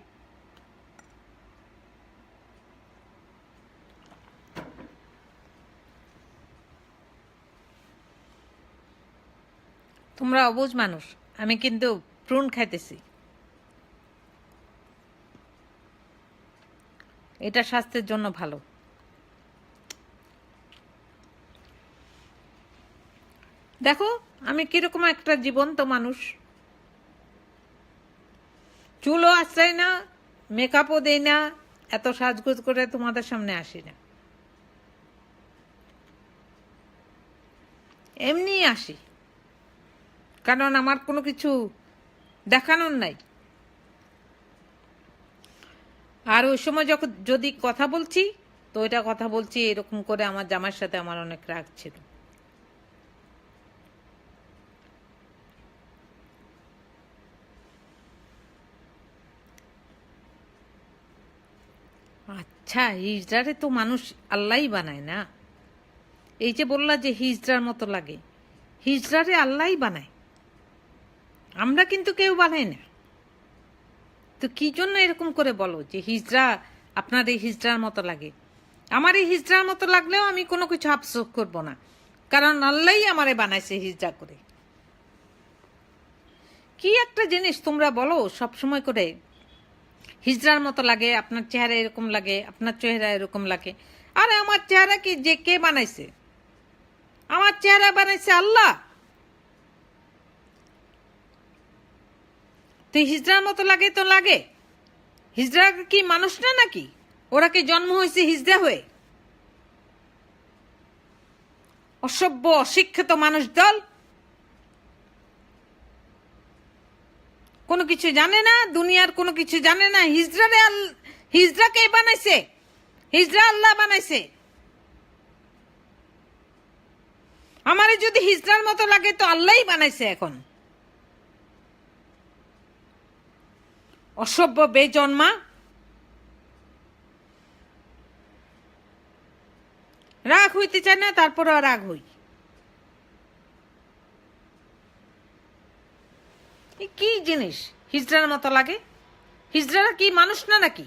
তোমরা অবুঝ মানুষ, আমি কিন্তু প্রুন খাইতেছি, এটা স্বাস্থ্যের জন্য ভালো। দেখো আমি কিরকম একটা জীবন্ত মানুষ, চুলও আশ্রয় না, মেকআপও দেই না, এত সাজগোজ করে তোমাদের সামনে আসি না, এমনি আসি, কারণ আমার কোনো কিছু দেখানোর নাই। আর ওই সময় যখন যদি কথা বলছি, তো ওইটা কথা বলছি এরকম করে আমার জামাইয়ের সাথে আমার অনেক রাগ ছিল। আচ্ছা, হিজড়ারে তো মানুষ আল্লাহই বানায় না। এই যে বললা যে হিজড়ার মতো লাগে, হিজড়ারে আল্লাহই বানায়, আমরা কিন্তু কেউ বানাই না। তো কি জন্য এরকম করে বলো যে হিজড়া আপনার এই হিজড়ার মতো লাগে? আমার এই হিজড়ার মতো লাগলেও আমি কোনো কিছু আফসোস করব না, কারণ আল্লাহই আমারে বানাইছে হিজড়া করে। কি একটা জিনিস তোমরা বলো সব সময় করে, হিজড়ার মতো লাগে, আপনার চেহারা এরকম লাগে, আপনার চেহারা এরকম লাগে। আরে আমার চেহারা কি যে কে বানাইছে? আমার চেহারা বানাইছে আল্লাহ। তো হিজড়ার মতো লাগে তো লাগে, হিজড়া কি মানুষ না নাকি? ওরা কি জন্ম হয়েছে হিজড়া হয়ে? অসভ্য অশিক্ষিত মানুষ দল, কোনো কিছু জানে না, দুনিয়ার কোনো কিছু জানে না। হিজড়া কে বানাইছে? হিজড়া আল্লাহ বানাইছে। আমারে যদি হিজড়ার মতো লাগে তো আল্লাহই বানাইছে। এখন অসভ্য বেজন্মা, রাগ হইতে চায় না, তারপরে রাগ হই। কি জিনিস হিজড়ার মতো লাগে? হিজড়ারা কি মানুষ না নাকি?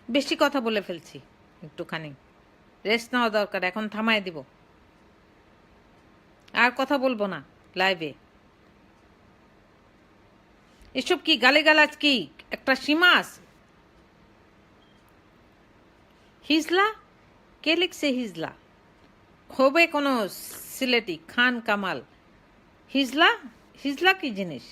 বেশি কথা বলে ফেলছি, একটুখানি রেস্ট নেওয়া দরকার, এখন থামায় দিব, আর কথা বলবো না লাইভে। এসব কি গালিগালাজ, কি একটা সীমা আছে? হিজলা কে লিখছে? হিজলা হবে কোনো সিলেটি খান কামাল? হিজলা, হিজলা কি জিনিস?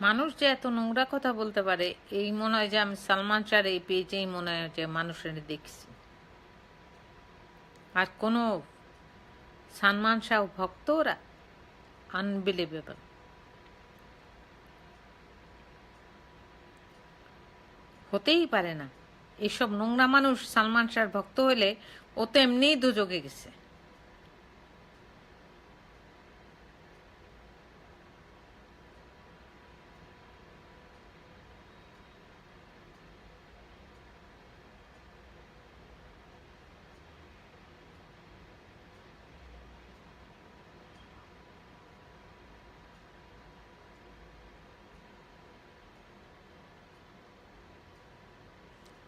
মানুষ যে এত নোংরা কথা বলতে পারে, এই মনে হয় যে আমি সালমান শাহর এই পেজেই মনে হয় যে মানুষের দেখছি। আর কোনো সালমান শাহ ভক্ত ওরা, আনবিলিভেবল। হতেই পারে না। এসব নোংরা মানুষ সালমান শাহর ভক্ত হইলে ও তো এমনিই দুযোগে গেছে।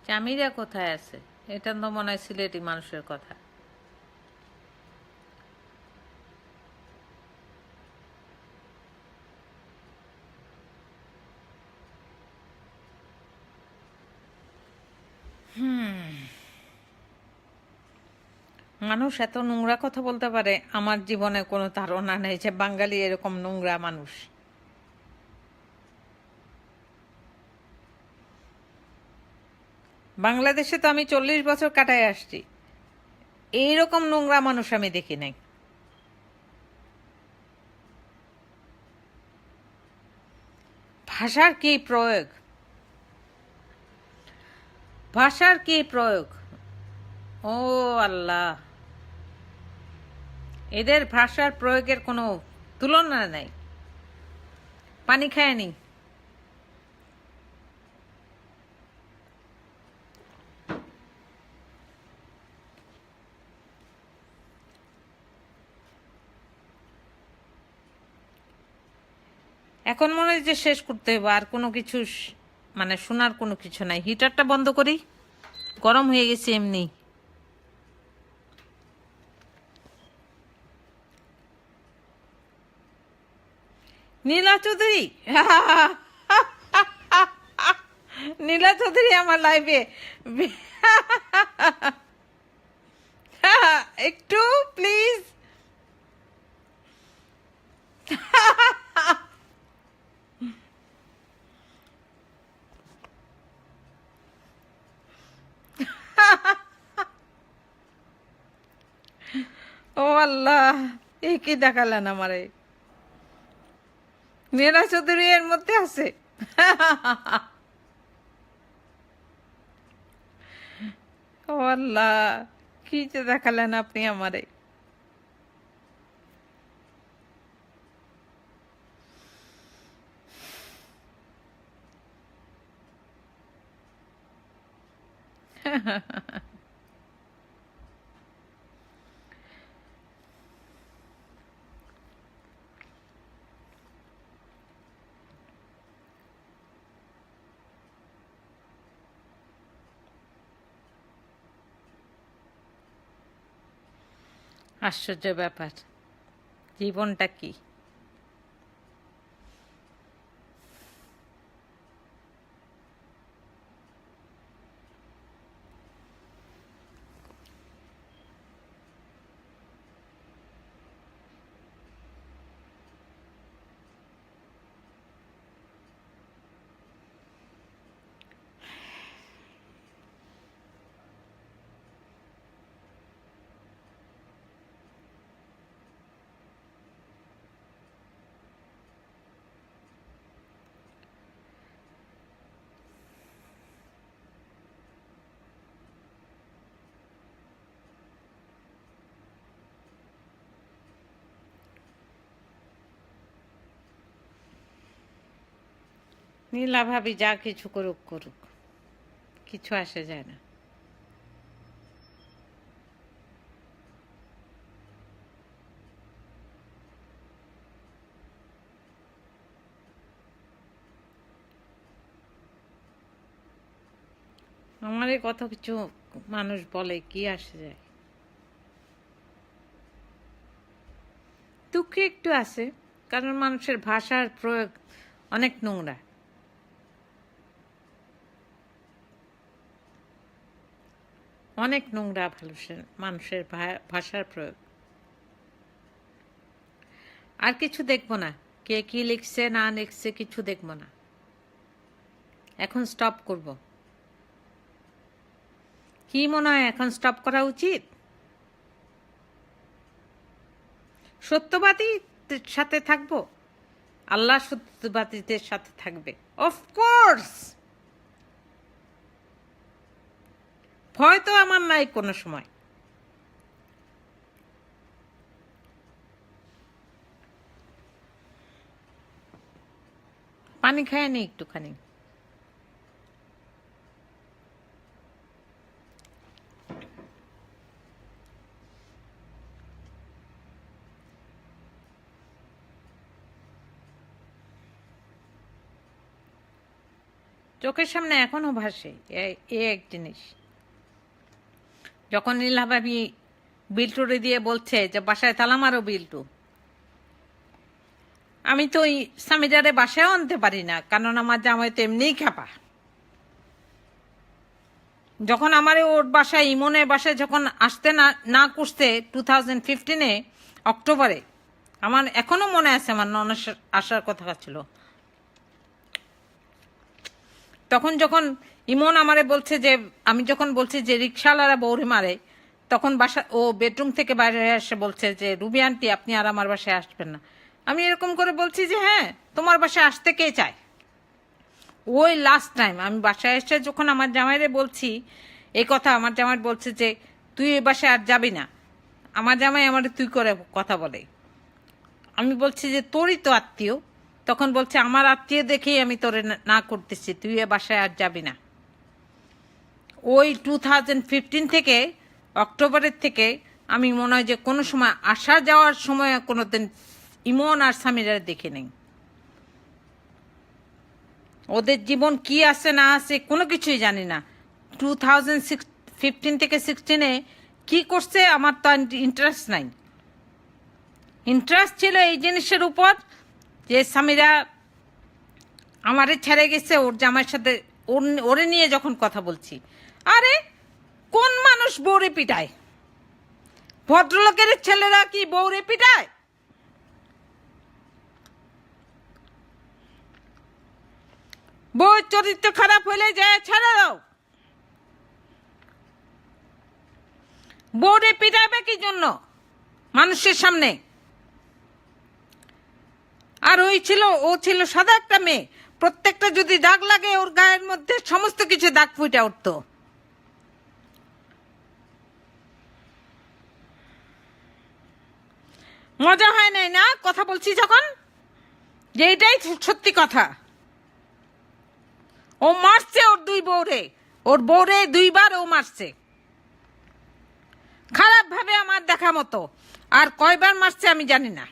চামিরা কোথায় আছে? এটা তো মনে হয় সিলেটি মানুষের কথা। মানুষ এত নোংরা কথা বলতে পারে, আমার জীবনে কোনো ধারণা নেই যে বাঙালি এরকম নোংরা মানুষ। বাংলাদেশে তো আমি 40 বছর কাটায় আসছি, এইরকম নোংরা মানুষ আমি দেখি নাই। ভাষার কি প্রয়োগ, ভাষার কি প্রয়োগ! ও আল্লাহ, এদের ভাষার প্রয়োগের কোনো তুলনা নাই। পানি খায়নি। এখন মনে হয় যে শেষ করতে হবে, আর কোনো কিছু মানে শোনার কোনো কিছু নাই। হিটারটা বন্ধ করি, গরম হয়ে গেছে এমনি। নীলা চৌধুরী, নীলা চৌধুরী আমার লাইভে একটু প্লিজ। ও আল্লাহ, এই কি দেখালেন আমারে! নীলা চৌধুরী এর মধ্যে আছে। ও আল্লাহ, কি যে দেখালেন আপনি আমারে! আশ্চর্য ব্যাপার, জীবনটা কি! নীলা ভাবি যা কিছু করুক করুক, কিছু আসে যায় না। আমার এই কত কিছু মানুষ বলে, কি আসে যায়। দুঃখ একটু আছে, কারণ মানুষের ভাষার প্রয়োগ অনেক নোংরা। অনেক নোংরা মানুষের ভাষার প্রয়োগ। আর কিছু দেখবো না, কে কি লিখছে না লিখছে কিছু দেখবো না, এখন স্টপ করব। কি মনে হয় এখন স্টপ করা উচিত? সত্যবাদীদের সাথে থাকবো, আল্লাহ সত্যবাদীদের সাথে থাকবে, অফকোর্স। ভয় তো আমার নাই কোনো সময়। পানি খায়নি একটুখানি। চোখের সামনে এখনো ভাসে এক জিনিস, যখন নীলা ভাবি বিল্টুরে দিয়ে বলছে যে বাসায় তালা মারো বিল্টু। আমি তো ওই সামিরারে বাসায়ও আনতে পারি না, কারণ আমার জামাই তো এমনিই খাপা। যখন আমার ওর বাসায়, ইমনের বাসায় যখন আসতে না করতে 2015 অক্টোবরে, আমার এখনো মনে আছে, আমার ননদ আসার কথা ছিল। তখন যখন ইমন আমারে বলছে যে, আমি যখন বলছি যে রিক্সাওয়ালারা বৌরে মারে, তখন ও বেডরুম থেকে বাইরে এসে বলছে যে রুবি আন্টি আপনি আর আমার বাসায় আসবেন না। আমি এরকম করে বলছি যে হ্যাঁ, তোমার বাসায় আসতে কে চায়? ওই লাস্ট টাইম আমি বাসায় এসে যখন আমার জামাইরে বলছি এই কথা, আমার জামাই বলছে যে তুই এই বাসায় আর যাবি না। আমার জামাই আমার তুই করে কথা বলে। আমি বলছি যে তোরই তো আত্মীয়, তখন বলছে আমার আত্মীয় দেখেই আমি তোরে না করতেছি, তুই এ বাসায় আর যাবি না। ওই 2015 থেকে অক্টোবরের থেকে আমি মনে হয় যে কোনো সময় আসা যাওয়ার সময় কোনোদিন ইমন আর সামিরা দেখে নেই। ওদের জীবন কি আছে না আছে কোনো কিছুই জানি না। 2015 থেকে 16-এ কি করছে আমার তো ইন্টারেস্ট নাই। ইন্টারেস্ট ছিল এই জিনিসের উপর যে সামিরা আমারে ছেড়ে গেছে ওর জামাইয়ের সাথে, ওরে নিয়ে যখন কথা বলছি। আরে কোন মানুষ বউরে পিটায়? ভদ্রলোকের ছেলেরা কি বউরে পিটায়? বউয়ের চরিত্র খারাপ হইলে যায় ছেড়ে দাও। বউরে পিটাবে কি জন্য মানুষের সামনে? আর ও ছিল সাদা একটা মেয়ে, প্রত্যেকটা যদি দাগ লাগে ওর গায়ের মধ্যে সমস্ত কিছু দাগ ফুটে উঠত। মজা হয় নাই না কথা বলছি যখন, যে এটাই সত্যি কথা। ও মারছে ওর বউরে 2বার ও মারছে খারাপ ভাবে আমার দেখা মতো। আর কয়বার মারছে আমি জানি না।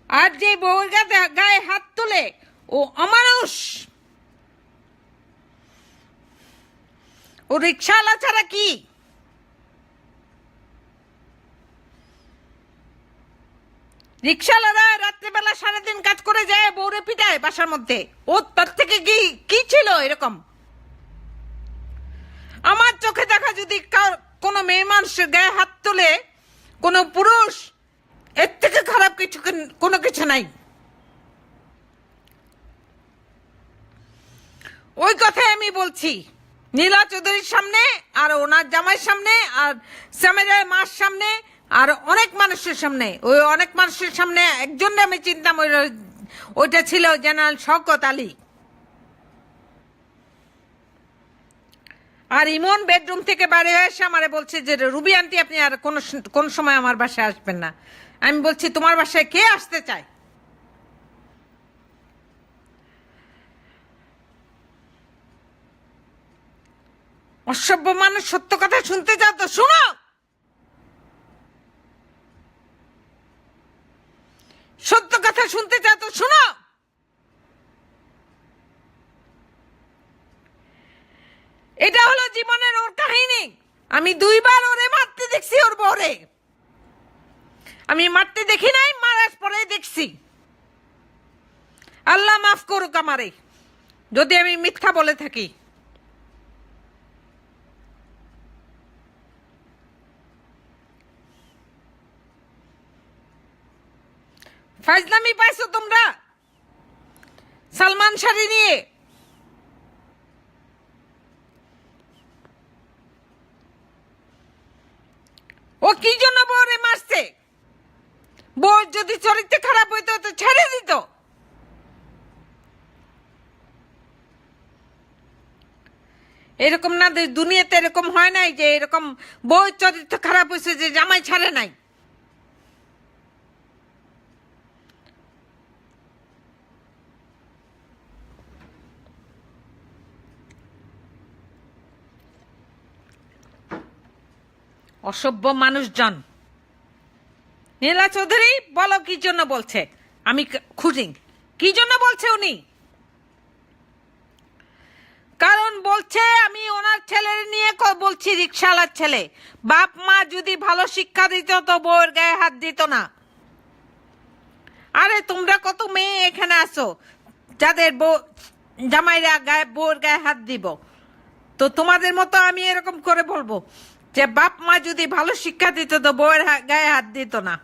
আর যে বউর গায়ে হাত তুলে ও অমানুষ, ও রিক্সাওয়ালা ছাড়া কি? রিক্সাওয়ালারা রাত্রেবেলা সারাদিন কাজ করে যায়, বউরে পিটায় বাসার মধ্যে। ও তার থেকে কি ছিল এরকম? আমার চোখে দেখা যদি কোনো মেয়ে মানুষের গায়ে হাত তোলে কোনো পুরুষ, এর থেকে খারাপ কোনো কিছু নাই। ওই কথাই আমি বলছি নীলা চৌধুরীর সামনে, আর ওনার জামাইয়ের সামনে, আর সামিরার মার সামনে, আর অনেক মানুষের সামনে। ওই অনেক মানুষের সামনে একজনকে আমি চিনতাম, ওইটা ছিল জেনারেল শওকত আলী। আর ইমন বেডরুম থেকে বাইরে হয়ে এসে আমারে বলছে যে রুবি আন্টি আপনি আর কোন সময় আমার বাসায় আসবেন না। আমি বলছি তোমার বাসায় কে আসতে চায়? অসভ্য মানুষ। সত্য কথা শুনতে চাও তো শুনো। সত্য কথা শুনতে চাও তো শুনো। এটা হলো জীবনের ওর কাহিনী। আমি 2বার ওরে মারতে দেখছি, ওর বউরে। আমি মারতে দেখি নাই, মারার পরে দেখছি। আল্লাহ মাফ করুক আমারে যদি আমি মিথ্যা বলে থাকি। ফাজলামি পাইছো তোমরা সালমান শাড়ি নিয়ে। ও কি জন্য বউরে মারছে? বউ যদি চরিত্র খারাপ হইতো তো ছেড়ে দিত। এরকম না, দুনিয়াতে এরকম হয় নাই যে এরকম বউ চরিত্র খারাপ হয়েছে যে জামাই ছাড়ে নাই। অসভ্য মানুষজন। নীলা চৌধুরী বলো কি জন্য বলছে, আমি খুঁজি কি জন্য বলছে উনি। কারণ বলছে আমি ওনার ছেলের নিয়ে বলছি, রিক্সাওয়ালার ছেলে। বাপ মা যদি ভালো শিক্ষা দিত তো বউয়ের গায়ে হাত দিত না। আরে তোমরা কত মেয়ে এখানে আসো যাদের জামাইরা বউয়ের গায়ে হাত দিব, তো তোমাদের মতো আমি এরকম করে বলবো যে বাপ মা যদি ভালো শিক্ষা দিত তো বউয়ের গায়ে হাত দিত না।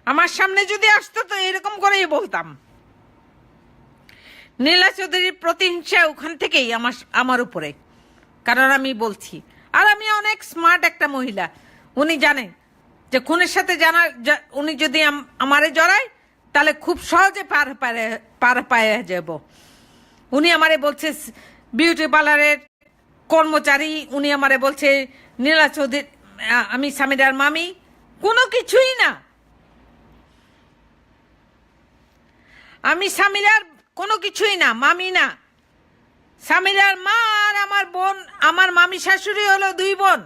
আমার সামনে যদি আসতো তো এরকম করেই বলতাম। নীলা চৌধুরীর প্রতিহিংসা ওখান থেকেই আমার উপরে, কারণ আমি বলছি। আর আমি অনেক স্মার্ট একটা মহিলা। উনি জানেন যে খুনের সাথে উনি যদি আমারে জড়ায় তাহলে খুব সহজে পার পায়ে যাব। উনি আমারে বলছে বিউটি পার্লারের কর্মচারী, উনি আমারে বলছে নীলা চৌধুরী, আমি সামিরার মামি। কোনো কিছুই না, আমি সামিরার কোনো কিছুই না, মামি না। সামিরার মা আর আমার বোন, আমার মামি শাশুড়ি হলো 2 বোন।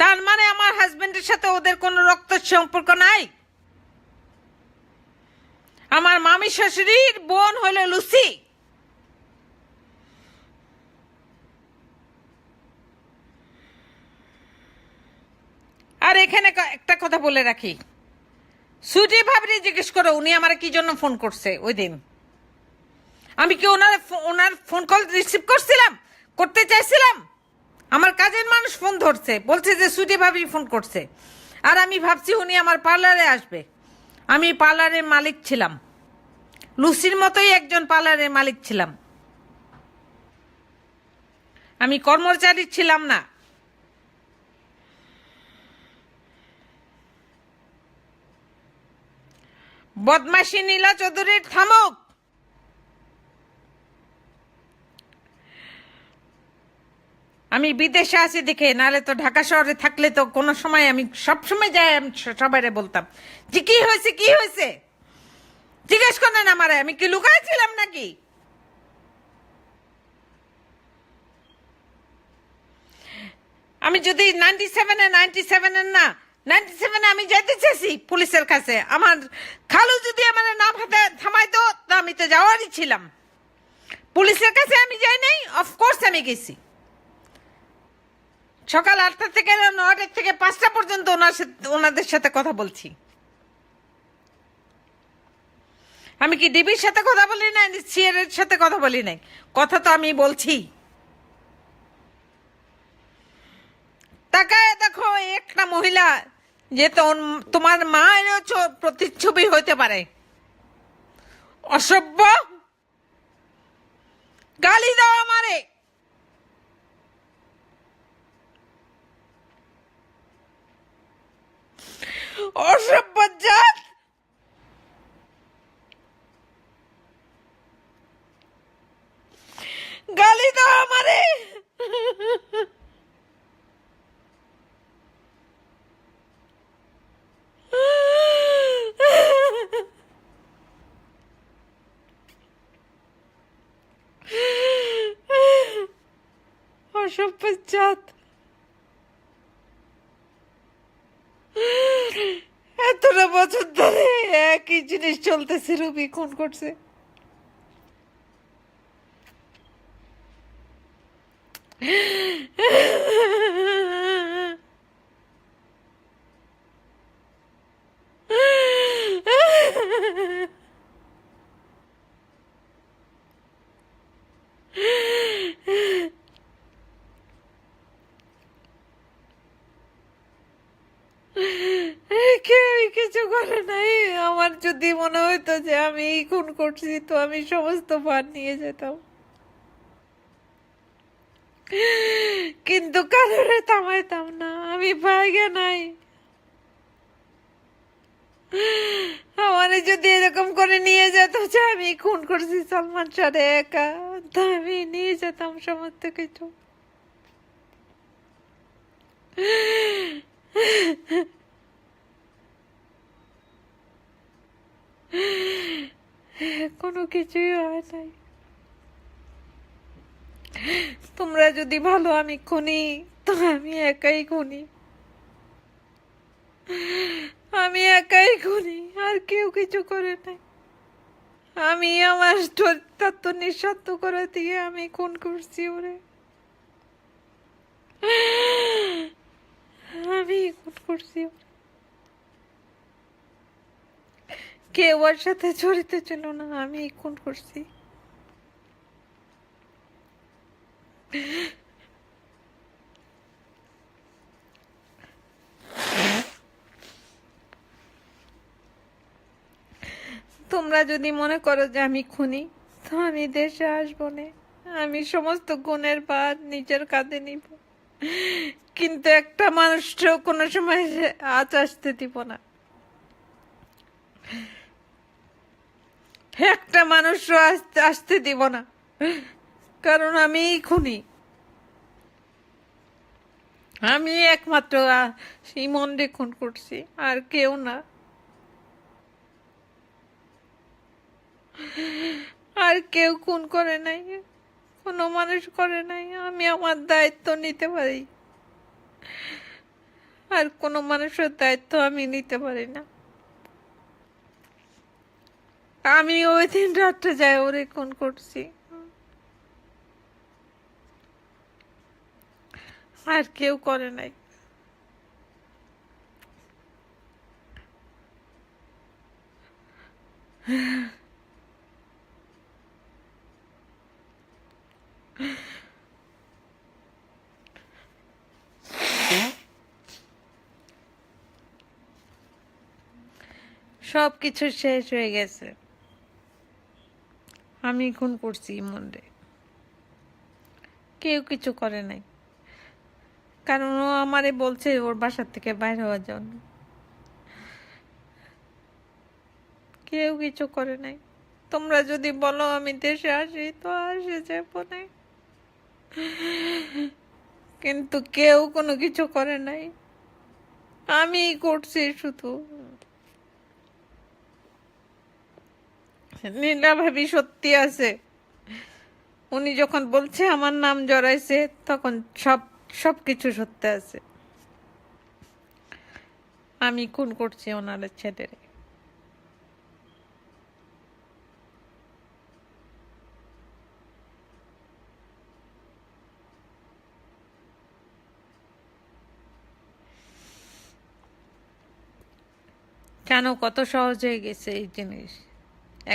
তার মানে আমার হাজবেন্ডের সাথে ওদের কোনো রক্ত সম্পর্ক নাই। আমার মামি শাশুড়ির বোন হলো লুসি। আর এখানে একটা কথা বলে রাখি, সুইটি ভাবি জিজ্ঞেস করো উনি আমার কি জন্য ফোন করছে ওই দিন। আমি কি ওনার ফোন কল রিসিভ করতে চাইছিলাম? আমার কাজের মানুষ ফোন ধরছে, বলছে যে সুইটি ভাবি ফোন করছে। আর আমি ভাবছি উনি আমার পার্লারে আসবে। আমি পার্লারের মালিক ছিলাম, লুসির মতোই একজন পার্লারের মালিক ছিলাম, আমি কর্মচারী ছিলাম না। বদমাশি নীলা চৌধুরীর থামুক। আমি বিদেশে আছি দেখে, নাহলে তো ঢাকা শহরে থাকলে তো কোনো সময় আমি সবসময় যাই, আমি সবাই বলতাম যে কি হয়েছে জিজ্ঞেস করেন আমারে, আমি কি লুকাইছিলাম নাকি? আমি যদি 97 না 97 আমি যেতে চেয়েছি পুলিশের কাছে, আমার খালু যদি আমার নাম হাতে থামাইতো তা আমি তো যাওয়ারই ছিলাম। পুলিশের কাছে আমি যাই নাই, অফকোর্স আমি গেছি। সকাল 8টা থেকে 9টা থেকে 5টা পর্যন্ত ওনাদের সাথে কথা বলছি। আমি কি ডিবির সাথে কথা বলি নাই, সিআর এর সাথে কথা বলি নাই? কথা তো আমি বলছি। তাকায় দেখো একটা মহিলা, যে তোমার মা প্রতিচ্ছবি হইতে পারে। অসভ্য, গালি দাও আমারে। অসভ্য জাত, গালি দাও আমারে। অসভ্য জাত, এতটা বছর ধরে একই জিনিস চলতেছে। রুবি খুন করছে, কেউ কিছু করে নাই। আমার যদি মনে হইতো যে আমি খুন করছি, তো আমি সমস্ত ভার নিয়ে যেতাম, কিন্তু কারোরে থামাইতাম না। আমি ভাইগে নাই। আমার যদি এরকম করে নিয়ে যেত যে আমি খুন করছি সালমান শাহরে একা, তা আমি নিয়ে যেতাম সমস্ত কিছু। কোনো কিছুই হয় নাই। তোমরা যদি ভালো আমি খুনি, তো আমি একাই খুনি, আমি একাই খুনি, আর কেউ কিছু করে নাই। আমি আমার তত্ত্ব নিঃস্বার্থ করে দিয়ে আমি খুন করছি ওরে, আমি খুন করছি ওরে। কেউ ওর সাথে জড়িত ছিল না, আমি খুন করছি। তোমরা যদি মনে করো যে আমি খুনি, তো আমি দেশে আসবো না। আমি সমস্ত গুণের ভার নিজের কাঁধে নিব। কিন্তু একটা মানুষকেও কোনো সময় আজ আসতে দিব না। একটা মানুষও আসতে দিব না, কারণ আমি খুনি। আমি একমাত্র ইমনরে খুন করছি, আর কেউ না, আর কেউ খুন করে নাই, কোনো মানুষ করে নাই। আমি আমার দায়িত্ব নিতে পারি, আর কোনো মানুষের দায়িত্ব আমি নিতে পারি না। আমি ওই দিন রাত্রে যাই ওরে খুন করছি, আর কেউ করে নাই। সব কিছু শেষ হয়ে গেছে, আমি খুন করছি ইমনরে, কেউ কিছু করে নাই। কারণ ও আমারে বলছে ওর বাসার থেকে বাইরে হওয়ার জন্য, কেউ কিছু করে নাই। তোমরা যদি বলো আমি দেশে আসি তো আসে যাবো না, কিন্তু কেউ কোনো কিছু করে নাই, আমি করছি শুধু। নীলা ভাবি সত্যি আছে, উনি যখন বলছে আমার নাম জড়াইছে তখন সবকিছু সত্যি আছে। আমি খুন করছি ওনার ছেলেরে। কেন কত সহজ হয়ে গেছে এই জিনিস।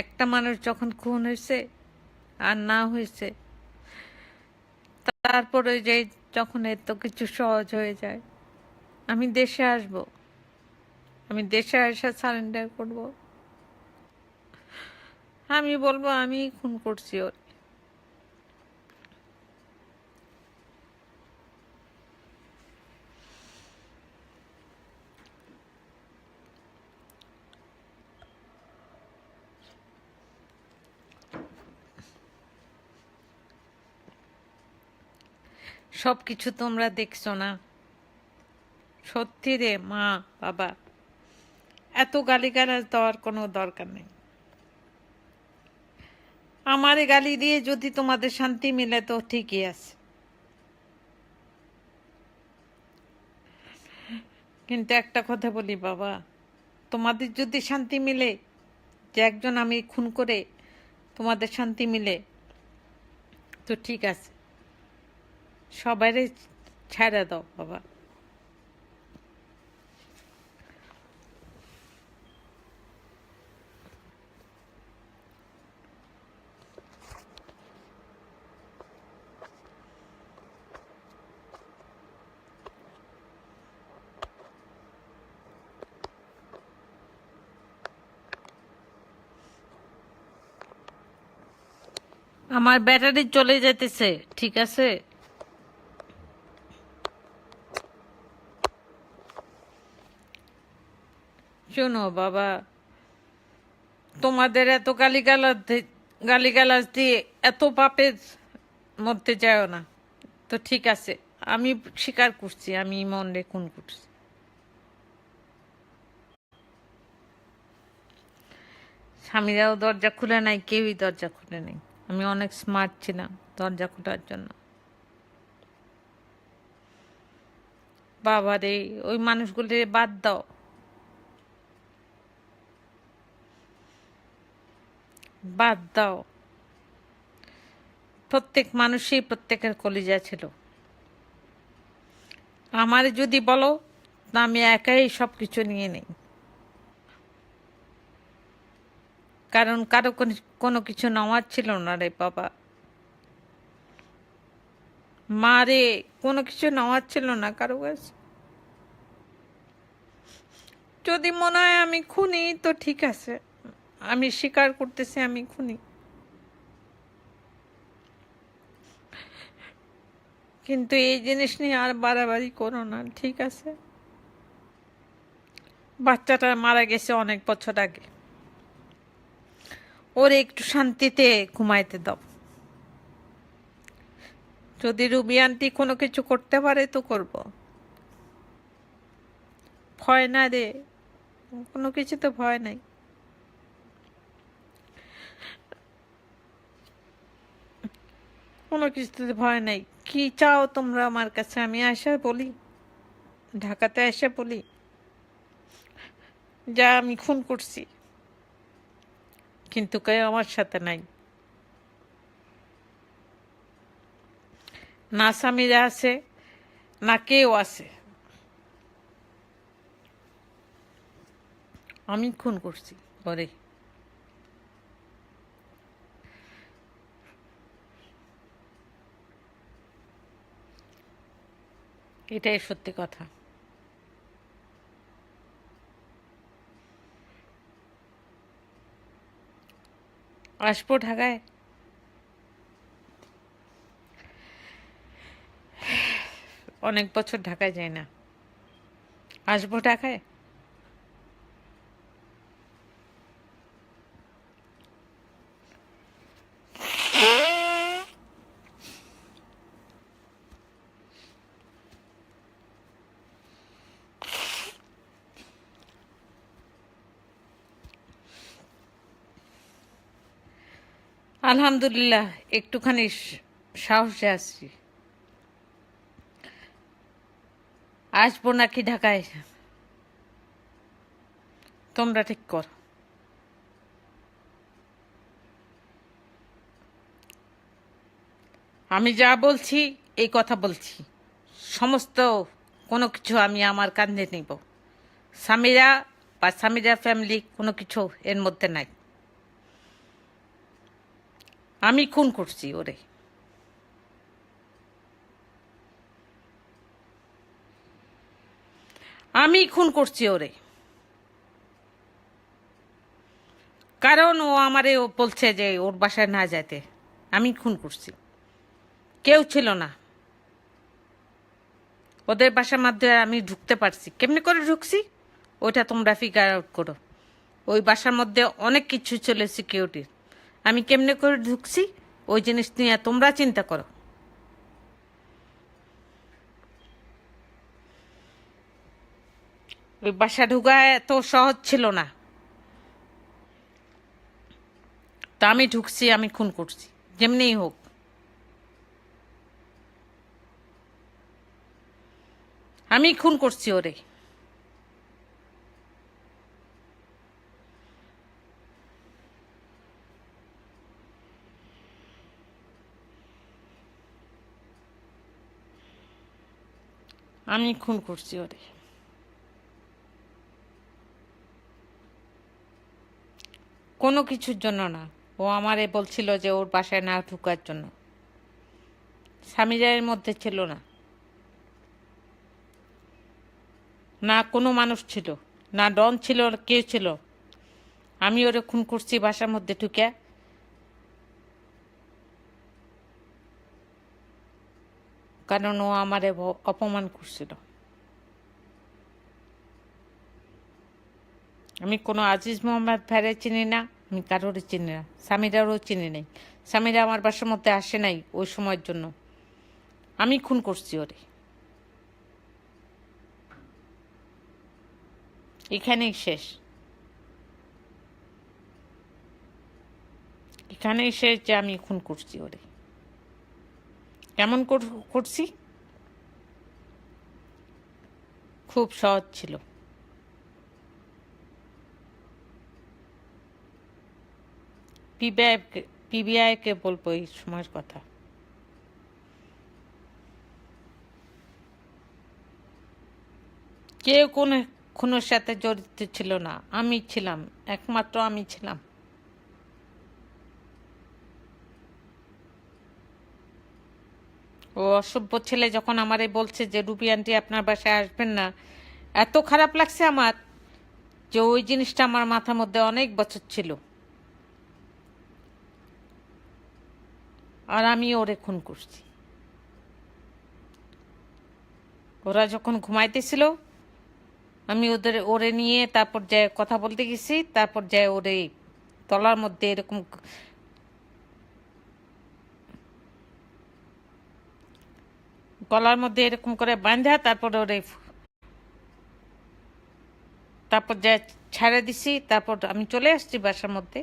একটা মানুষ যখন খুন হয়েছে আর না হয়েছে, তারপরে যে যখন এত কিছু সহজ হয়ে যায়, আমি দেশে আসব, আমি দেশে এসে সারেন্ডার করব, আমি বলবো আমি খুন করছি ওর। সবকিছু তোমরা দেখছো না? সত্যি রে মা বাবা, এত গালিগালাজ দেওয়ার কোনো দরকার নেই। আমারে গালি দিয়ে যদি তোমাদের শান্তি মিলে তো ঠিকই আছে, কিন্তু একটা কথা বলি বাবা, তোমাদের যদি শান্তি মিলে যে একজন আমি খুন করে তোমাদের শান্তি মিলে তো ঠিক আছে, সবাইরে ছেড়ে দাও বাবা। আমার ব্যাটারি চলে যেতেছে, ঠিক আছে? শোনো বাবা, তোমাদের এত গালিগালাজ দিয়ে এত পাপের মধ্যে যাও না তো ঠিক আছে। আমি স্বীকার করছি আমি ইমনরে খুন করছি। স্বামীরাও দরজা খুলে নাই, কেউই দরজা খুলে নাই। আমি অনেক স্মার্ট ছিলাম দরজা খোলার জন্য। বাবা রে, ওই মানুষগুলি বাদ দাও, বাদ দাও। প্রত্যেক মানুষই প্রত্যেকের কলিজা ছিল। আমার যদি বলো না, আমি একাই সব কিছু নিয়ে নেই, কারণ কারো কোনো কিছু নেওয়ার ছিল না রে বাবা। মা রে, কোনো কিছু নেওয়ার ছিল না কারো কাছে। যদি মনে হয় আমি খুনি তো ঠিক আছে, আমি স্বীকার করতেছি আমি খুনি। কিন্তু এই জিনিস নিয়ে আর বাড়াবাড়ি করো না, ঠিক আছে? বাচ্চাটা মারা গেছে অনেক বছর আগে, ওরে একটু শান্তিতে ঘুমাইতে দাও। যদি রুবি আন্টি কোনো কিছু করতে পারে তো করব, ভয় না রে, কোনো কিছু তো ভয় নাই। কোনো কিছুতে ভয় নাই। কি চাও তোমরা আমার কাছে? আমি আসা বলি, ঢাকাতে এসে বলি যা আমি খুন করছি, কিন্তু কেউ আমার সাথে নাই। না স্বামীরা আছে, না কেউ আছে। আমি খুন করছি ওরে। এটাই সত্যি কথা। আসবো ঢাকায়, অনেক বছর ঢাকায় যাই না, আসবো ঢাকায়। আলহামদুলিল্লাহ, একটুখানি সাহসে আসছি। আসবো নাকি ঢাকায় তোমরা ঠিক কর। আমি যা বলছি এই কথা বলছি, সমস্ত কোনো কিছু আমি আমার কাঁধে নিব। স্বামীরা বা স্বামীরা ফ্যামিলি কোনো কিছু এর মধ্যে নাই। আমি খুন করছি ওরে। আমি খুন করছি ওরে, কারণ ও আমারে ও বলছে যে ওর বাসায় না যেতে। আমি খুন করছি, কেউ ছিল না ওদের বাসার মধ্যে। আমি ঢুকতে পারছি, কেমনি করে ঢুকছি ওইটা তোমরা ফিগার আউট করো। ওই বাসার মধ্যে অনেক কিছু ছিল সিকিউরিটির, আমি কেমনে করে ঢুকছি ওই জিনিস নিয়ে তোমরা চিন্তা করো। ওই বাসা ঢুকা এত সহজ ছিল না। তা আমি ঢুকছি, আমি খুন করছি, যেমনিই হোক। আমি খুন করছি ওরে। আমি খুন করছি ওরে, কোনো কিছুর জন্য না। ও আমারে বলছিল যে ওর বাসায় না ঢুকার জন্য। স্বামীদের মধ্যে ছিল না, না কোনো মানুষ ছিল, না ডন ছিল, কেউ ছিল। আমি ওরে খুন করছি বাসার মধ্যে ঢুকে, কারণ ও আমারে অপমান করছিল। আমি কোনো আজিজ মোহাম্মদ ভাইরে চিনি না, আমি কারোরই চিনি না, স্বামীরাও চিনি নাই। স্বামীরা আমার বাসার মধ্যে আসে নাই ওই সময়ের জন্য। আমি খুন করছি ওরে, এখানেই শেষ, এখানেই শেষ যে আমি খুন করছি ওরে। কেমন করছি? খুব সহজ ছিল। পিবিআইকে বলবো এই সময়ের কথা। কেউ কোনো খুনের সাথে জড়িত ছিল না, আমি ছিলাম, একমাত্র আমি ছিলাম। ও অসভ্য ছেলে যখন আমারে বলছে যে রুবি আন্টি আপনার বাসায় আসবেন না, এত খারাপ লাগছে আমার যে ওই জিনিসটা আমার মাথার মধ্যে অনেক বছর ছিল। আর আমি ওরে খুন করছি। ওরা যখন ঘুমাইতেছিল আমি ওরে নিয়ে তারপর যে কথা বলতে গেছি, তারপর যে ওরে তলার মধ্যে এরকম গলার মধ্যে এরকম করে বাঁধা, তারপর যে ছেড়ে দিছি, তারপর আমি চলে আসছি বাসার মধ্যে।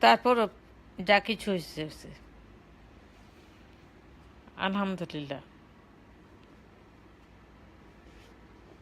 তারপর যা কিছু হয়েছে হয়েছে, আলহামদুলিল্লাহ।